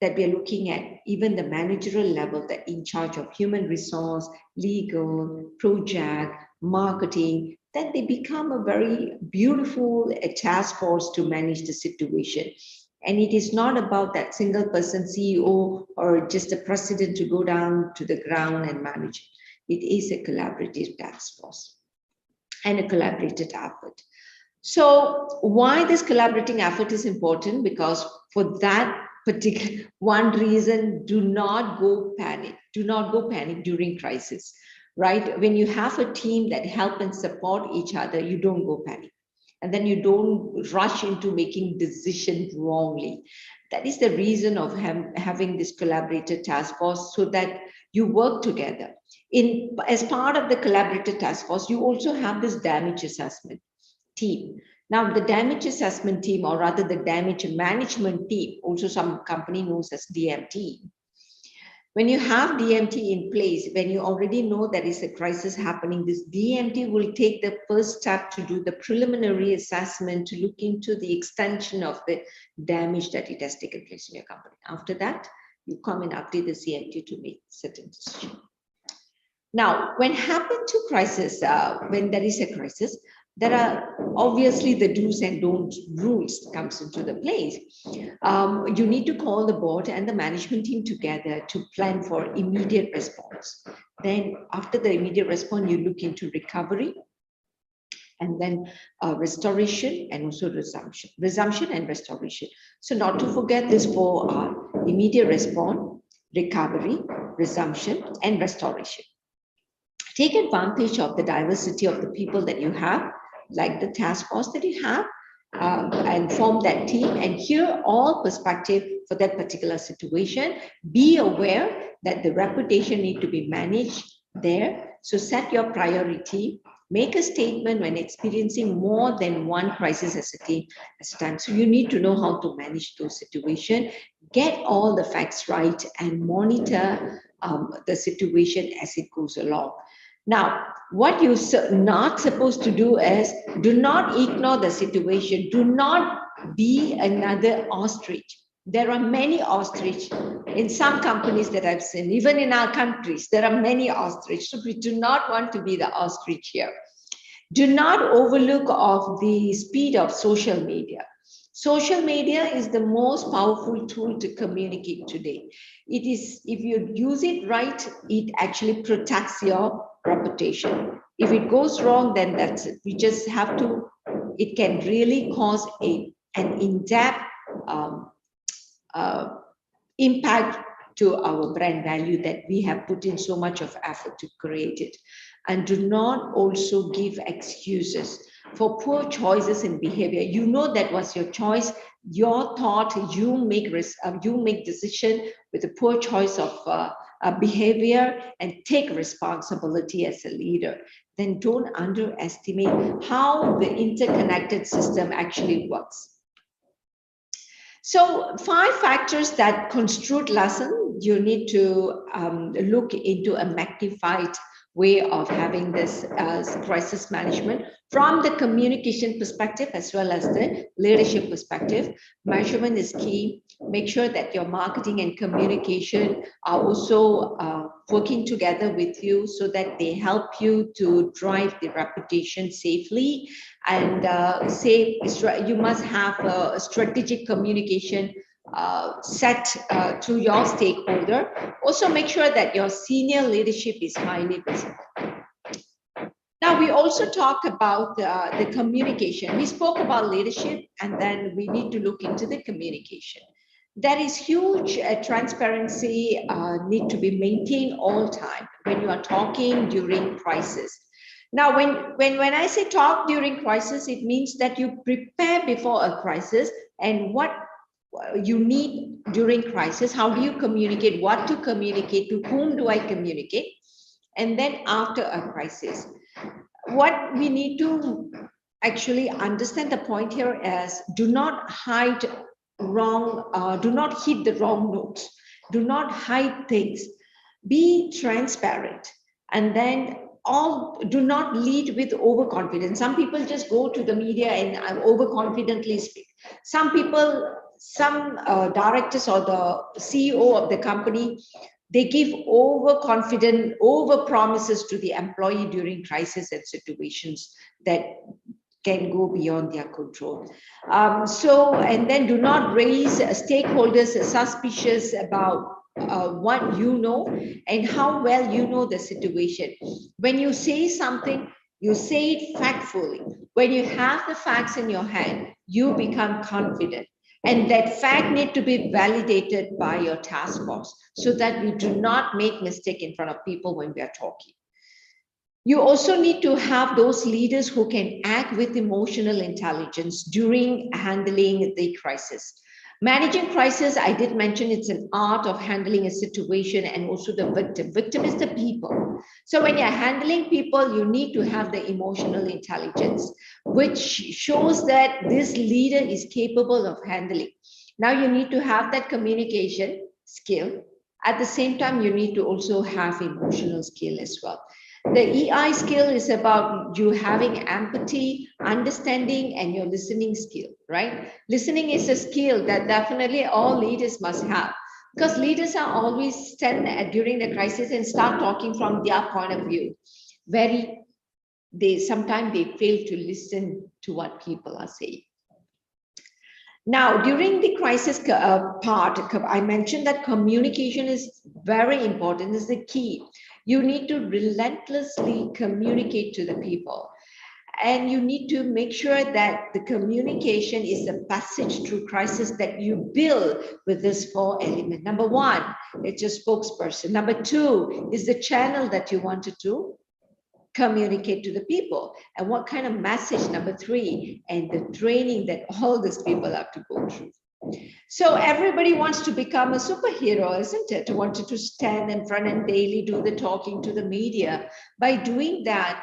that we are looking at, even the managerial level that in charge of human resource, legal, project, marketing, then they become a very beautiful task force to manage the situation. And it is not about that single person CEO or just a president to go down to the ground and manage it. It is a collaborative task force and a collaborated effort. So why this collaborating effort is important? Because for that particular one reason, do not go panic. Do not go panic during crisis, right? When you have a team that help and support each other, you don't go panic. And then you don't rush into making decisions wrongly. That is the reason of having this collaborated task force, so that You work together. As part of the collaborative task force, you also have this damage assessment team. Now, the damage assessment team, or rather the damage management team, also some company knows as DMT. When you have DMT in place, when you already know there is a crisis happening, this DMT will take the first step to do the preliminary assessment to look into the extension of the damage that it has taken place in your company. After that, you come and update the CMT to make certain decisions. Now, when happen to crisis, when there is a crisis, there are obviously the do's and don'ts rules comes into the place. You need to call the board and the management team together to plan for immediate response. Then after the immediate response, you look into recovery, and then restoration, and also resumption and restoration. So not to forget this 4 are immediate response, recovery, resumption, and restoration. Take advantage of the diversity of the people that you have, like the task force that you have, and form that team and hear all perspective for that particular situation. Be aware that the reputation need to be managed there. So set your priority, make a statement when experiencing more than one crisis at a time. So you need to know how to manage those situations, get all the facts right, and monitor the situation as it goes along. Now, what you're not supposed to do is do not ignore the situation. Do not be another ostrich. There are many ostrich in some companies that I've seen, even in our countries, there are many ostrich. So we do not want to be the ostrich here. Do not overlook of the speed of social media. Social media is the most powerful tool to communicate today. It is, if you use it right, it actually protects your reputation. If it goes wrong, then that's it. We just have to, it can really cause an in-depth impact to our brand value that we have put in so much of effort to create it. And do not also give excuses for poor choices in behavior. You know that was your choice, your thought, you make decision with a poor choice of behavior, and take responsibility as a leader. Then don't underestimate how the interconnected system actually works. So 5 factors that construed lesson, you need to look into a magnified way of having this crisis management from the communication perspective as well as the leadership perspective. Measurement is key. Make sure that your marketing and communication are also working together with you so that they help you to drive the reputation safely. And you must have a strategic communication set to your stakeholder. Also make sure that your senior leadership is highly visible. Now, we also talked about the communication. We spoke about leadership, and then we need to look into the communication. There is huge transparency need to be maintained all time when you are talking during crisis. Now, when I say talk during crisis, it means that you prepare before a crisis and what you need during crisis. How do you communicate? What to communicate? To whom do I communicate? And then after a crisis, what we need to actually understand the point here is do not hide wrong, do not hit the wrong notes, do not hide things, be transparent, and then do not lead with overconfidence. Some people just go to the media and overconfidently speak. Some directors or the CEO of the company, they give overconfident, over promises to the employee during crisis and situations that can go beyond their control. And then do not raise stakeholders suspicious about what you know and how well you know the situation. When you say something, you say it factfully. When you have the facts in your hand, you become confident. And that fact need to be validated by your task force so that we do not make mistake in front of people when we are talking. You also need to have those leaders who can act with emotional intelligence during handling the crisis. Managing crisis, I did mention it's an art of handling a situation, and also the victim. Victim is the people. So when you're handling people, you need to have the emotional intelligence, which shows that this leader is capable of handling. Now you need to have that communication skill. At the same time, you need to also have emotional skill as well. The EI skill is about you having empathy, understanding, and your listening skill, right? Listening is a skill that definitely all leaders must have, because leaders are always stand during the crisis and start talking from their point of view. Sometimes they fail to listen to what people are saying. Now, during the crisis part, I mentioned that communication is very important, is the key. You need to relentlessly communicate to the people. And you need to make sure that the communication is the passage through crisis that you build with this 4 elements. Number 1, it's your spokesperson. Number 2 is the channel that you wanted to communicate to the people, and what kind of message. Number 3, and the training that all these people have to go through. So everybody wants to become a superhero, isn't it? Wanted to stand in front and daily do the talking to the media. By doing that,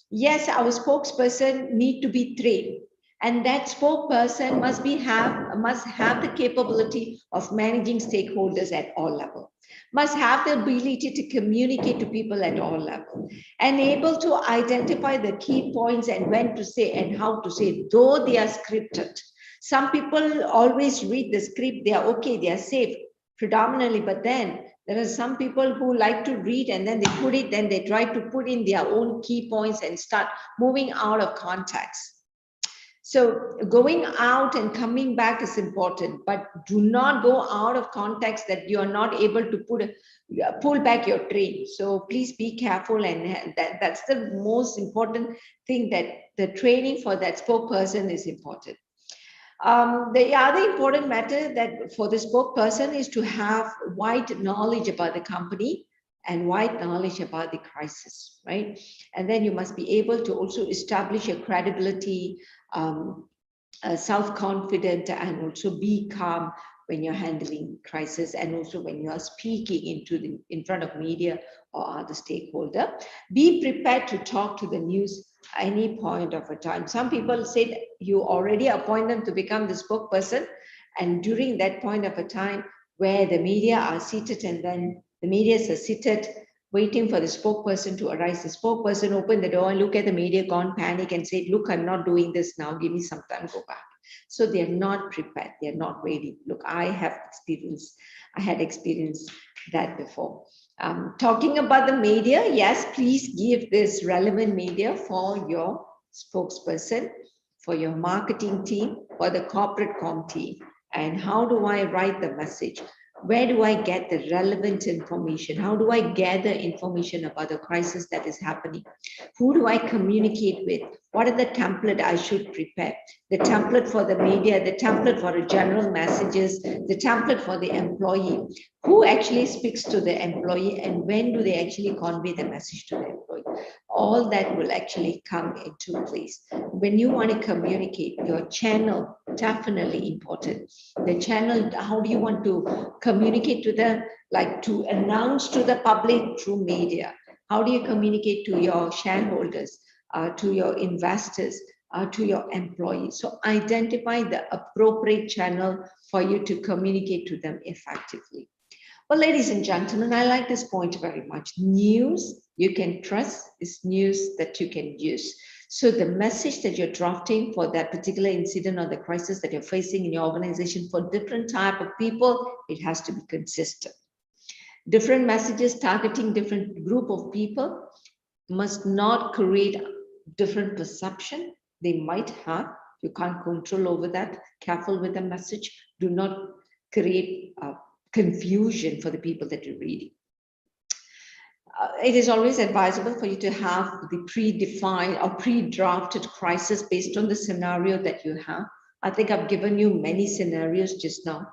yes, our spokesperson need to be trained, and that spokesperson must have the capability of managing stakeholders at all levels, must have the ability to communicate to people at all levels, and able to identify the key points and when to say and how to say, though they are scripted. Some people always read the script, they are okay, they are safe predominantly, but then there are some people who like to read and then they try to put in their own key points and start moving out of context. So going out and coming back is important, but do not go out of context that you are not able to pull back your train. So please be careful, and that's the most important thing, that the training for that spokesperson is important. The other important matter that for the spokesperson is to have wide knowledge about the company and wide knowledge about the crisis, right? And then you must be able to also establish a credibility, self-confident, and also be calm when you're handling crisis, and also when you are speaking in front of media or other stakeholder. Be prepared to talk to the news any point of a time. Some people said you already appoint them to become the spokesperson, and during that point of a time where the media are seated, and then the media are seated waiting for the spokesperson to arise, the spokesperson open the door and look at the media, gone panic and say, look, I'm not doing this now, give me some time, go back. So they're not prepared, they're not ready. Look, I had experienced that before. Talking about the media, yes, please give this relevant media for your spokesperson, for your marketing team, for the corporate comm team. And how do I write the message? Where do I get the relevant information? How do I gather information about the crisis that is happening? Who do I communicate with? What are the template I should prepare? The template for the media, the template for the general messages, the template for the employee. Who actually speaks to the employee, and when do they actually convey the message to the employee? All that will actually come into place. When you want to communicate, your channel, definitely important. The channel, how do you want to communicate to them, like to announce to the public through media? How do you communicate to your shareholders, to your investors, to your employees? So identify the appropriate channel for you to communicate to them effectively. Well, ladies and gentlemen, I like this point very much. News you can trust is news that you can use. So the message that you're drafting for that particular incident or the crisis that you're facing in your organization for different type of people, it has to be consistent. Different messages targeting different group of people must not create different perception. They might have, you can't control over that. Careful with the message. Do not create confusion for the people that you're reading. It is always advisable for you to have the predefined or pre-drafted crisis based on the scenario that you have. I think I've given you many scenarios just now.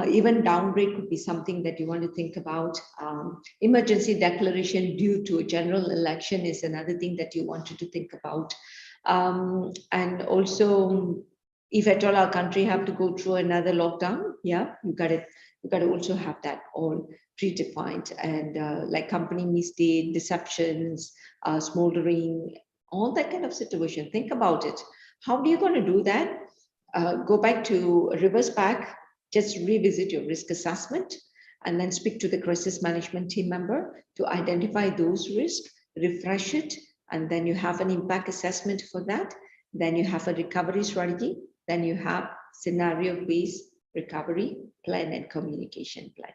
Even downgrade could be something that you want to think about. Emergency declaration due to a general election is another thing that you wanted to think about. And also if at all our country have to go through another lockdown, yeah, you got to also have that all predefined, and like company mistake, deceptions, smoldering, all that kind of situation. Think about it. How are you going to do that? Go back to reverse back, just revisit your risk assessment, and then speak to the crisis management team member to identify those risks, refresh it, and then you have an impact assessment for that. Then you have a recovery strategy. Then you have scenario-based recovery plan and communication plan.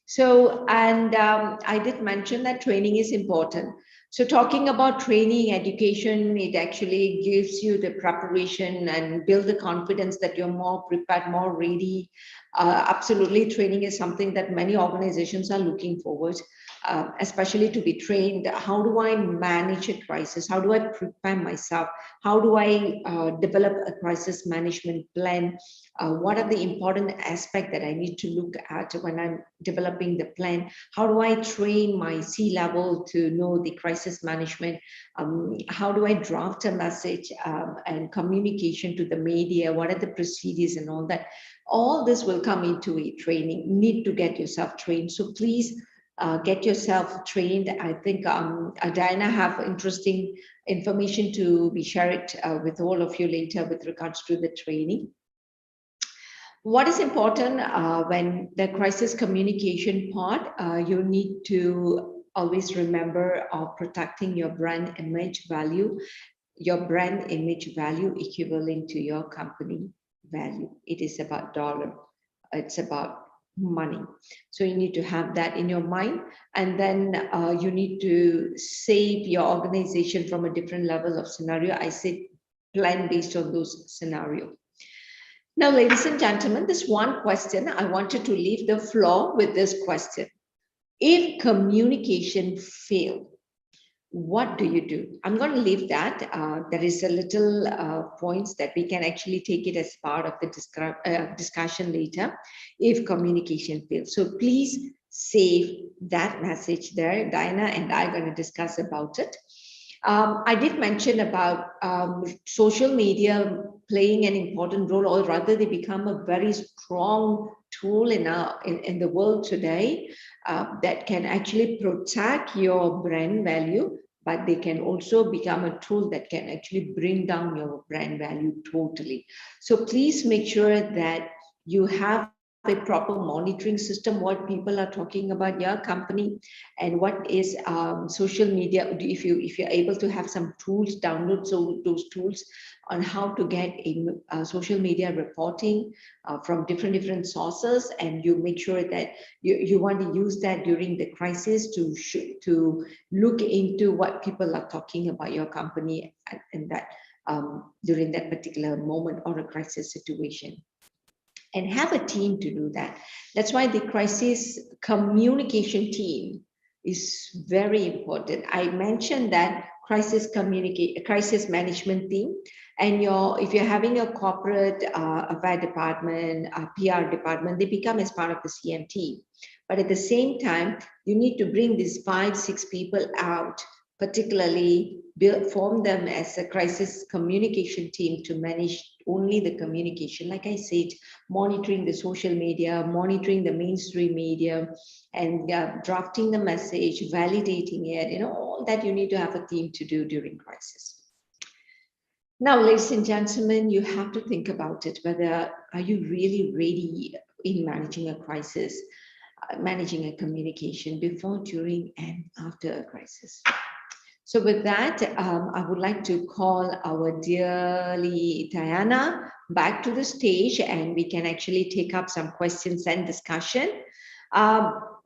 So, and I did mention that training is important. So talking about training, education, it actually gives you the preparation and build the confidence that you're more prepared, more ready. Absolutely, training is something that many organizations are looking forward, especially to be trained. How do I manage a crisis? How do I prepare myself? How do I develop a crisis management plan? What are the important aspects that I need to look at when I'm developing the plan? How do I train my C-level to know the crisis management? How do I draft a message and communication to the media? What are the procedures and all that? All this will come into a training. You need to get yourself trained. So please get yourself trained. I think Diana have interesting information to be shared with all of you later with regards to the training. What is important when the crisis communication part, you need to always remember of protecting your brand image value equivalent to your company value. It is about dollar. It's about money. So you need to have that in your mind, and then you need to save your organization from a different level of scenario. I said plan based on those scenarios. Now, ladies and gentlemen, this one question, I wanted to leave the floor with this question. If communication fails, what do you do? I'm going to leave that. There is a little points that we can actually take it as part of the discussion later, if communication fails. So please save that message there. Diana and I are going to discuss about it. I did mention about social media playing an important role, or rather they become a very strong tool in the world today that can actually protect your brand value, but they can also become a tool that can actually bring down your brand value totally. So please make sure that you have a proper monitoring system, what people are talking about your company, and what is social media. If you're able to have some tools, download those tools on how to get a social media reporting from different sources, and you make sure that you want to use that during the crisis to look into what people are talking about your company and that during that particular moment or a crisis situation. And have a team to do that. That's why the crisis communication team is very important. I mentioned that crisis management team, and if you're having a corporate affair department, a PR department, they become as part of the CMT. But at the same time, you need to bring these 5-6 people out, particularly form them as a crisis communication team to manage only the communication. Like I said, monitoring the social media, monitoring the mainstream media, and drafting the message, validating it, all that you need to have a team to do during crisis. Now, ladies and gentlemen, you have to think about it, whether are you really ready in managing a crisis, managing a communication before, during, and after a crisis. So with that, I would like to call our dearly Diana back to the stage, and we can actually take up some questions and discussion.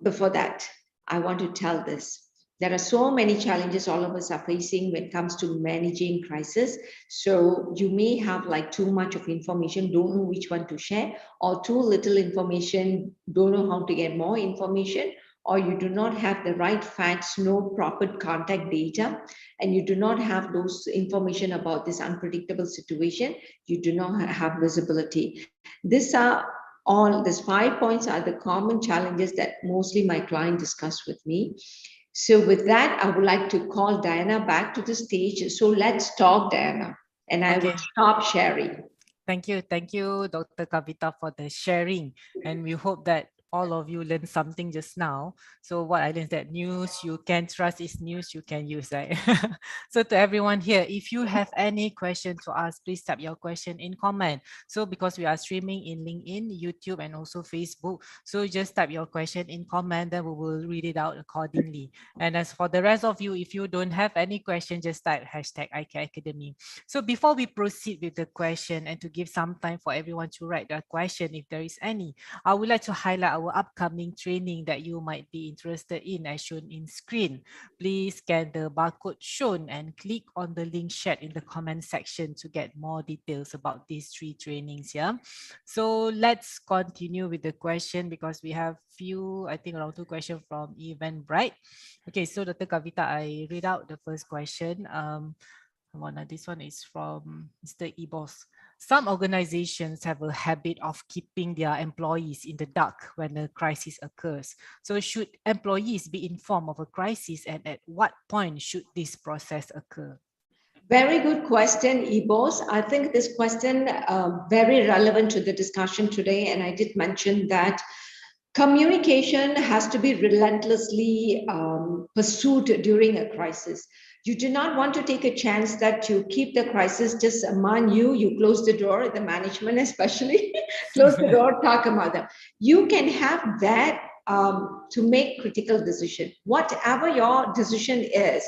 Before that, I want to tell this. There are so many challenges all of us are facing when it comes to managing crisis. So you may have like too much of information, don't know which one to share, or too little information, don't know how to get more information, or you do not have the right facts, no proper contact data, and you do not have those information about this unpredictable situation, you do not have visibility. These 5 points are the common challenges that mostly my client discuss with me. So with that, I would like to call Diana back to the stage. So let's talk, Diana, and I will stop sharing. Thank you, Dr. Kavitha, for the sharing. And we hope that all of you learned something just now. So what I learned is that news you can trust is news you can use, right? So to everyone here, if you have any question to ask, please type your question in comment. So because we are streaming in LinkedIn, YouTube, and also Facebook, so just type your question in comment, then we will read it out accordingly. And as for the rest of you, if you don't have any question, just type #IK Academy. So before we proceed with the question and to give some time for everyone to write their question, if there is any, I would like to highlight our upcoming training that you might be interested in as shown in screen. Please scan the barcode shown and click on the link shared in the comment section to get more details about these 3 trainings. Yeah. So let's continue with the question because we have I think around 2 questions from Eventbrite. Okay, so Dr. Kavitha, I read out the first question. This one is from Mr. Ibos. Some organizations have a habit of keeping their employees in the dark when a crisis occurs. So should employees be informed of a crisis, and at what point should this process occur? Very good question, Ibos. I think this question very relevant to the discussion today. And I did mention that communication has to be relentlessly pursued during a crisis. You do not want to take a chance that you keep the crisis just among you. You close the door, the management especially, close the door, talk about them. You can have that to make critical decision. Whatever your decision is,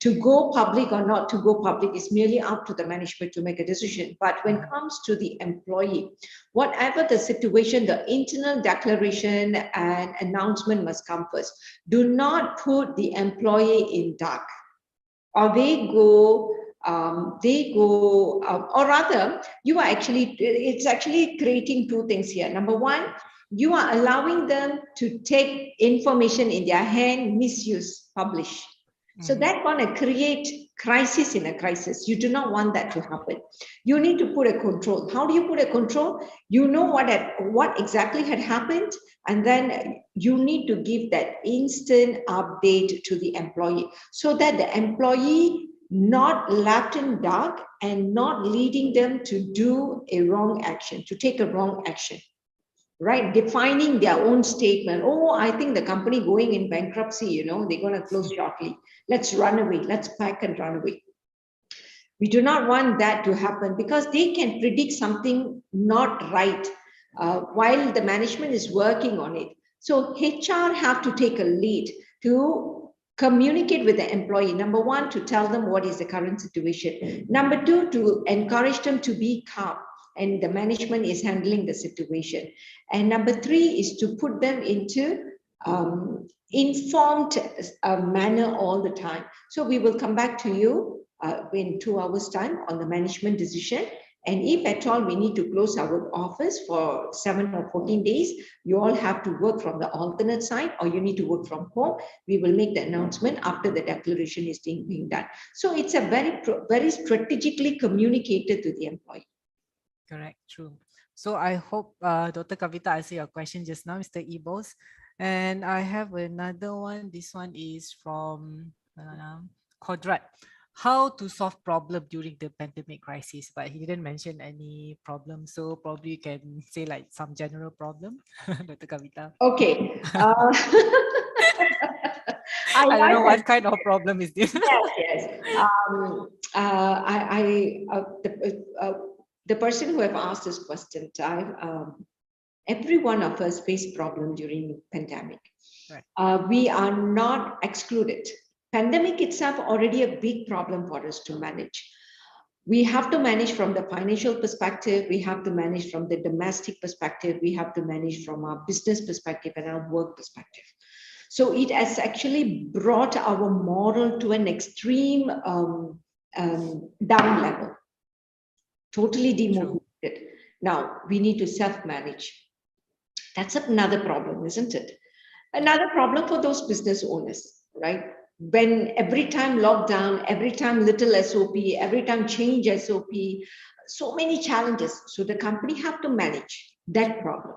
to go public or not to go public is merely up to the management to make a decision. But when it comes to the employee, whatever the situation, the internal declaration and announcement must come first. Do not put the employee in dark, or or rather, it's actually creating 2 things here. Number one, you are allowing them to take information in their hand, misuse, publish. So that's going to create crisis in a crisis. You do not want that to happen. You need to put a control. How do you put a control? You know what exactly had happened, and then you need to give that instant update to the employee so that the employee not left in dark and not leading them to do a wrong action, to take a wrong action. Right, defining their own statement. Oh, I think the company going in bankruptcy, they're going to close shortly. Let's run away. Let's pack and run away. We do not want that to happen because they can predict something not right while the management is working on it. So HR have to take a lead to communicate with the employee. Number one, to tell them what is the current situation. Number two, to encourage them to be calm, and the management is handling the situation. And number three is to put them into informed manner all the time. So we will come back to you in 2 hours time on the management decision. And if at all we need to close our office for 7 or 14 days, you all have to work from the alternate side, or you need to work from home. We will make the announcement after the declaration is being done. So it's a very strategically communicated to the employee. Correct, true. So I hope Dr. Kavitha answered your question just now, Mr. Ibos. And I have another one. This one is from Kodrat. How to solve problem during the pandemic crisis? But he didn't mention any problem. So probably you can say like some general problem, Dr. Kavitha. Okay. I don't know what kind of problem is this. Yes. The person who have asked this question, every one of us face problem during the pandemic. Right. We are not excluded. Pandemic itself already a big problem for us to manage. We have to manage from the financial perspective. We have to manage from the domestic perspective. We have to manage from our business perspective and our work perspective. So it has actually brought our model to an extreme down level. Totally demotivated. Now we need to self-manage. That's another problem, isn't it? Another problem for those business owners, right? When every time lockdown, every time little SOP, every time change SOP, so many challenges. So the company have to manage that problem.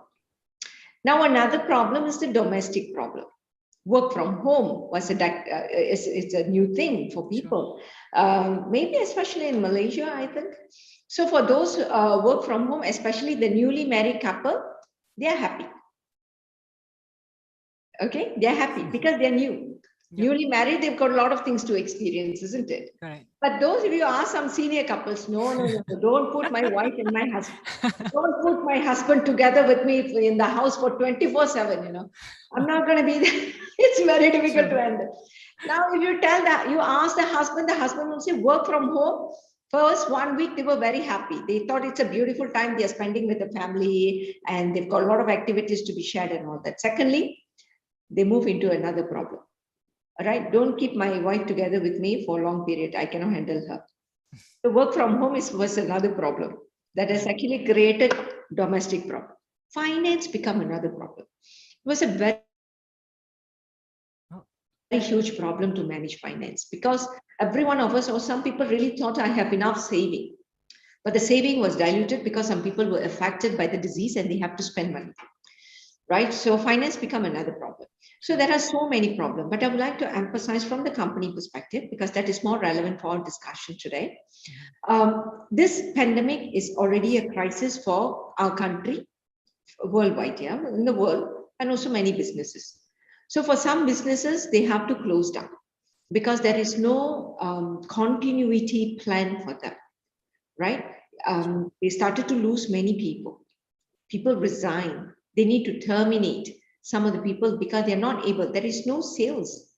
Now another problem is the domestic problem. Work from home was it's a new thing for people. Maybe especially in Malaysia, I think. So for those work from home, especially the newly married couple, they are happy. Okay, they're happy because they're new. Yep. Newly married, they've got a lot of things to experience, isn't it? Correct. But those of you ask some senior couples, no, don't put my wife and my husband, don't put my husband together with me in the house for 24/7, you know. I'm not going to be there. It's very difficult to handle. Now, if you tell that, you ask the husband will say, work from home. First 1 week, they were very happy. They thought it's a beautiful time they're spending with the family and they've got a lot of activities to be shared and all that. Secondly, they move into another problem. All right, don't keep my wife together with me for a long period. I cannot handle her. The work from home was another problem that has actually created domestic problem. Finance become another problem. It was a very huge problem to manage finance because every one of us or some people really thought I have enough saving. But the saving was diluted because some people were affected by the disease and they have to spend money. Right? So finance become another problem. So there are so many problems, but I would like to emphasize from the company perspective, because that is more relevant for our discussion today. This pandemic is already a crisis for our country, worldwide, yeah, in the world, and also many businesses. So for some businesses, they have to close down because there is no continuity plan for them, right? They started to lose many people. People resign. They need to terminate some of the people because they're not able. There is no sales.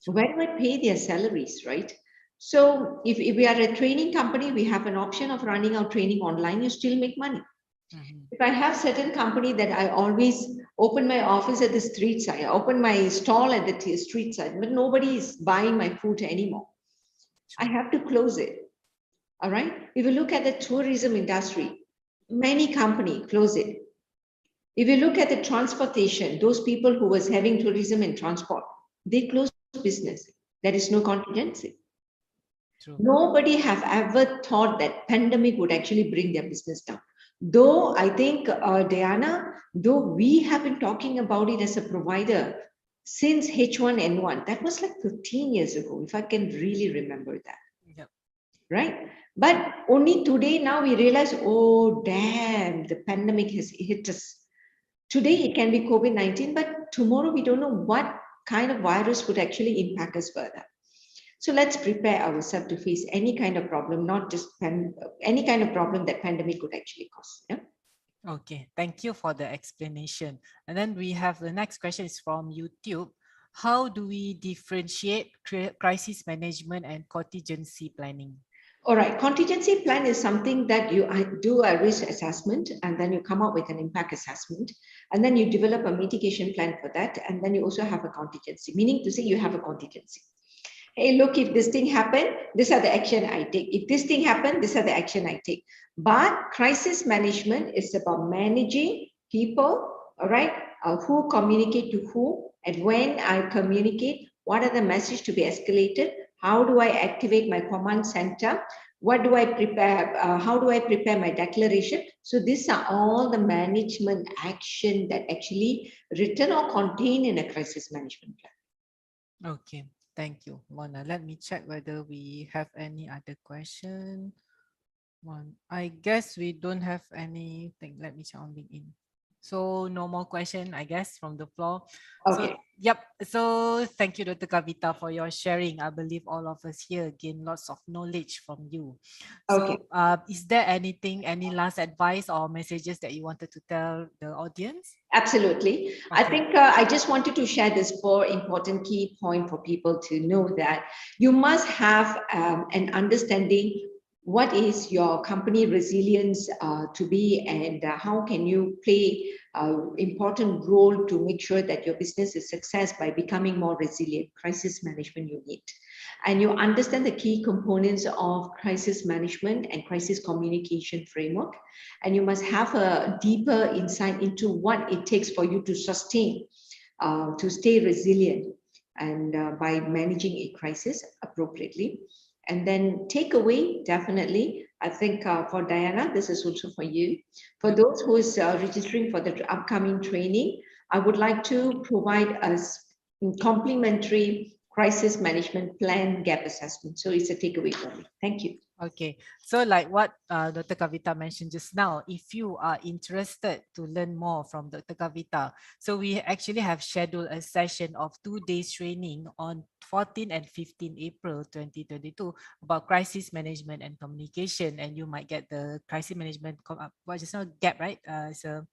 Where do I pay their salaries, right? So if we are a training company, we have an option of running our training online. You still make money. If I have certain company that I always open my office at the street side, I open my stall at the street side, but nobody is buying my food anymore. I have to close it. All right. If you look at the tourism industry, many companies close it. If you look at the transportation, those people who was having tourism and transport, they closed business. There is no contingency. True. Nobody have ever thought that pandemic would actually bring their business down. Though I think, Diana, though we have been talking about it as a provider since H1N1, that was like 15 years ago, if I can really remember that. Yep. Right? But only today now we realize, oh, damn, the pandemic has hit us. Today it can be COVID-19, but tomorrow we don't know what kind of virus would actually impact us further. So let's prepare ourselves to face any kind of problem, not just any kind of problem that pandemic could actually cause. Yeah? Okay, thank you for the explanation. And then we have the next question is from YouTube. How do we differentiate crisis management and contingency planning? All right, contingency plan is something that you do a risk assessment and then you come up with an impact assessment and then you develop a mitigation plan for that. And then you also have a contingency, meaning to say you have a contingency. Hey, look, if this thing happened, these are the action I take. If this thing happened, these are the action I take. But crisis management is about managing people, all right, who communicate to who, and when I communicate, what are the messages to be escalated? How do I activate my command center? What do I prepare? How do I prepare my declaration? So these are all the management action that actually written or contained in a crisis management plan. Okay, thank you, Mona. Let me check whether we have any other question. I guess we don't have anything. Let me check on LinkedIn. So no more question, I guess, from the floor. Okay. So, yep. So thank you, Dr. Kavitha, for your sharing. I believe all of us here gain lots of knowledge from you. Okay. So is there any last advice or messages that you wanted to tell the audience? Absolutely. Okay. I think I just wanted to share this 4 important key point for people to know that you must have an understanding what is your company resilience to be, and how can you play an important role to make sure that your business is success by becoming more resilient. Crisis management unit. And you understand the key components of crisis management and crisis communication framework. And you must have a deeper insight into what it takes for you to sustain, to stay resilient, and by managing a crisis appropriately. And then takeaway, definitely, I think for Diana, this is also for you. For those who is registering for the upcoming training, I would like to provide us complimentary crisis management plan gap assessment. So it's a takeaway for me. Thank you. Okay, so like what Dr. Kavitha mentioned just now, if you are interested to learn more from Dr. Kavitha, so we actually have scheduled a session of 2 days training on 14 and 15 April 2022 about crisis management and communication, and you might get the crisis management, what just now, gap, right? So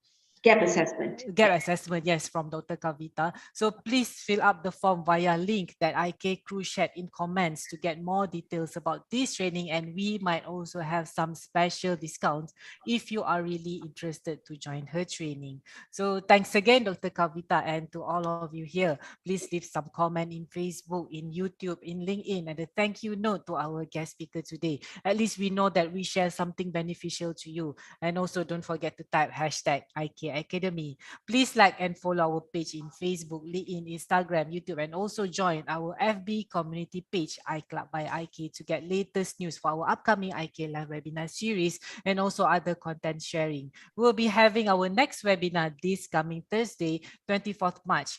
Gap assessment. Gap assessment, yes, from Dr. Kavitha. So please fill up the form via link that IK crew shared in comments to get more details about this training, and we might also have some special discounts if you are really interested to join her training. So thanks again, Dr. Kavitha, and to all of you here. Please leave some comment in Facebook, in YouTube, in LinkedIn, and a thank you note to our guest speaker today. At least we know that we share something beneficial to you. And also don't forget to type hashtag IK Academy. Please like and follow our page in Facebook, LinkedIn, Instagram, YouTube, and also join our FB community page, iClub by IK, to get latest news for our upcoming IK Live webinar series and also other content sharing. We'll be having our next webinar this coming Thursday, 24th March,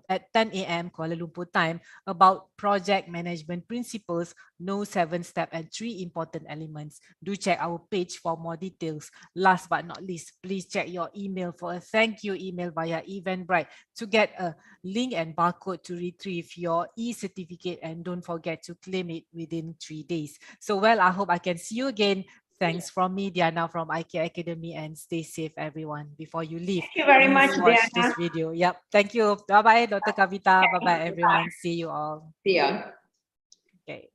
at 10 a.m. Kuala Lumpur time, about project management principles, know 7 steps and 3 important elements. Do check our page for more details. Last but not least, please check your email for a thank you email via Eventbrite to get a link and barcode to retrieve your e-certificate, and don't forget to claim it within 3 days. So well, I hope I can see you again. Thanks from me, Diana from IK Academy, and stay safe, everyone. Before you leave, Thank you very please much, watch Diana. this video. Yep. Thank you. Bye-bye, Dr. Kavitha. Bye-bye, everyone. See you all. See ya. Okay.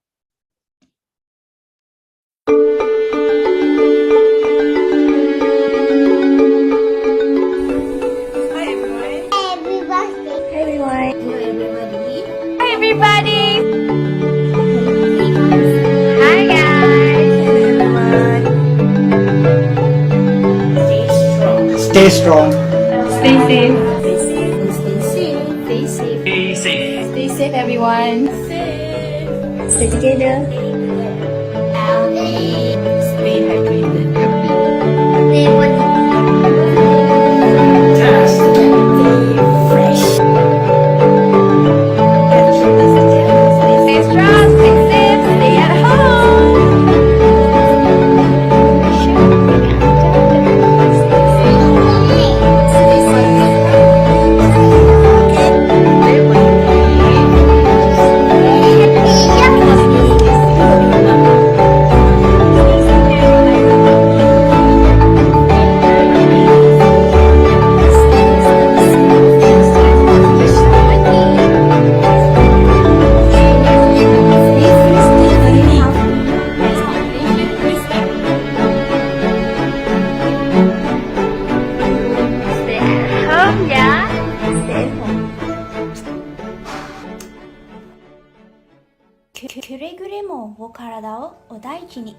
Hi everyone. Hi everyone. Hello everybody. Hi everybody. Hi guys. Hello everyone. Stay strong. Stay strong. Stay safe. Stay safe. Stay safe. Stay safe. Stay safe. Stay safe everyone. Stay together. Stay hydrated. Stay strong. Stay safe. Stay at home, yeah. Stay at home. くれぐれもお体をお大事に。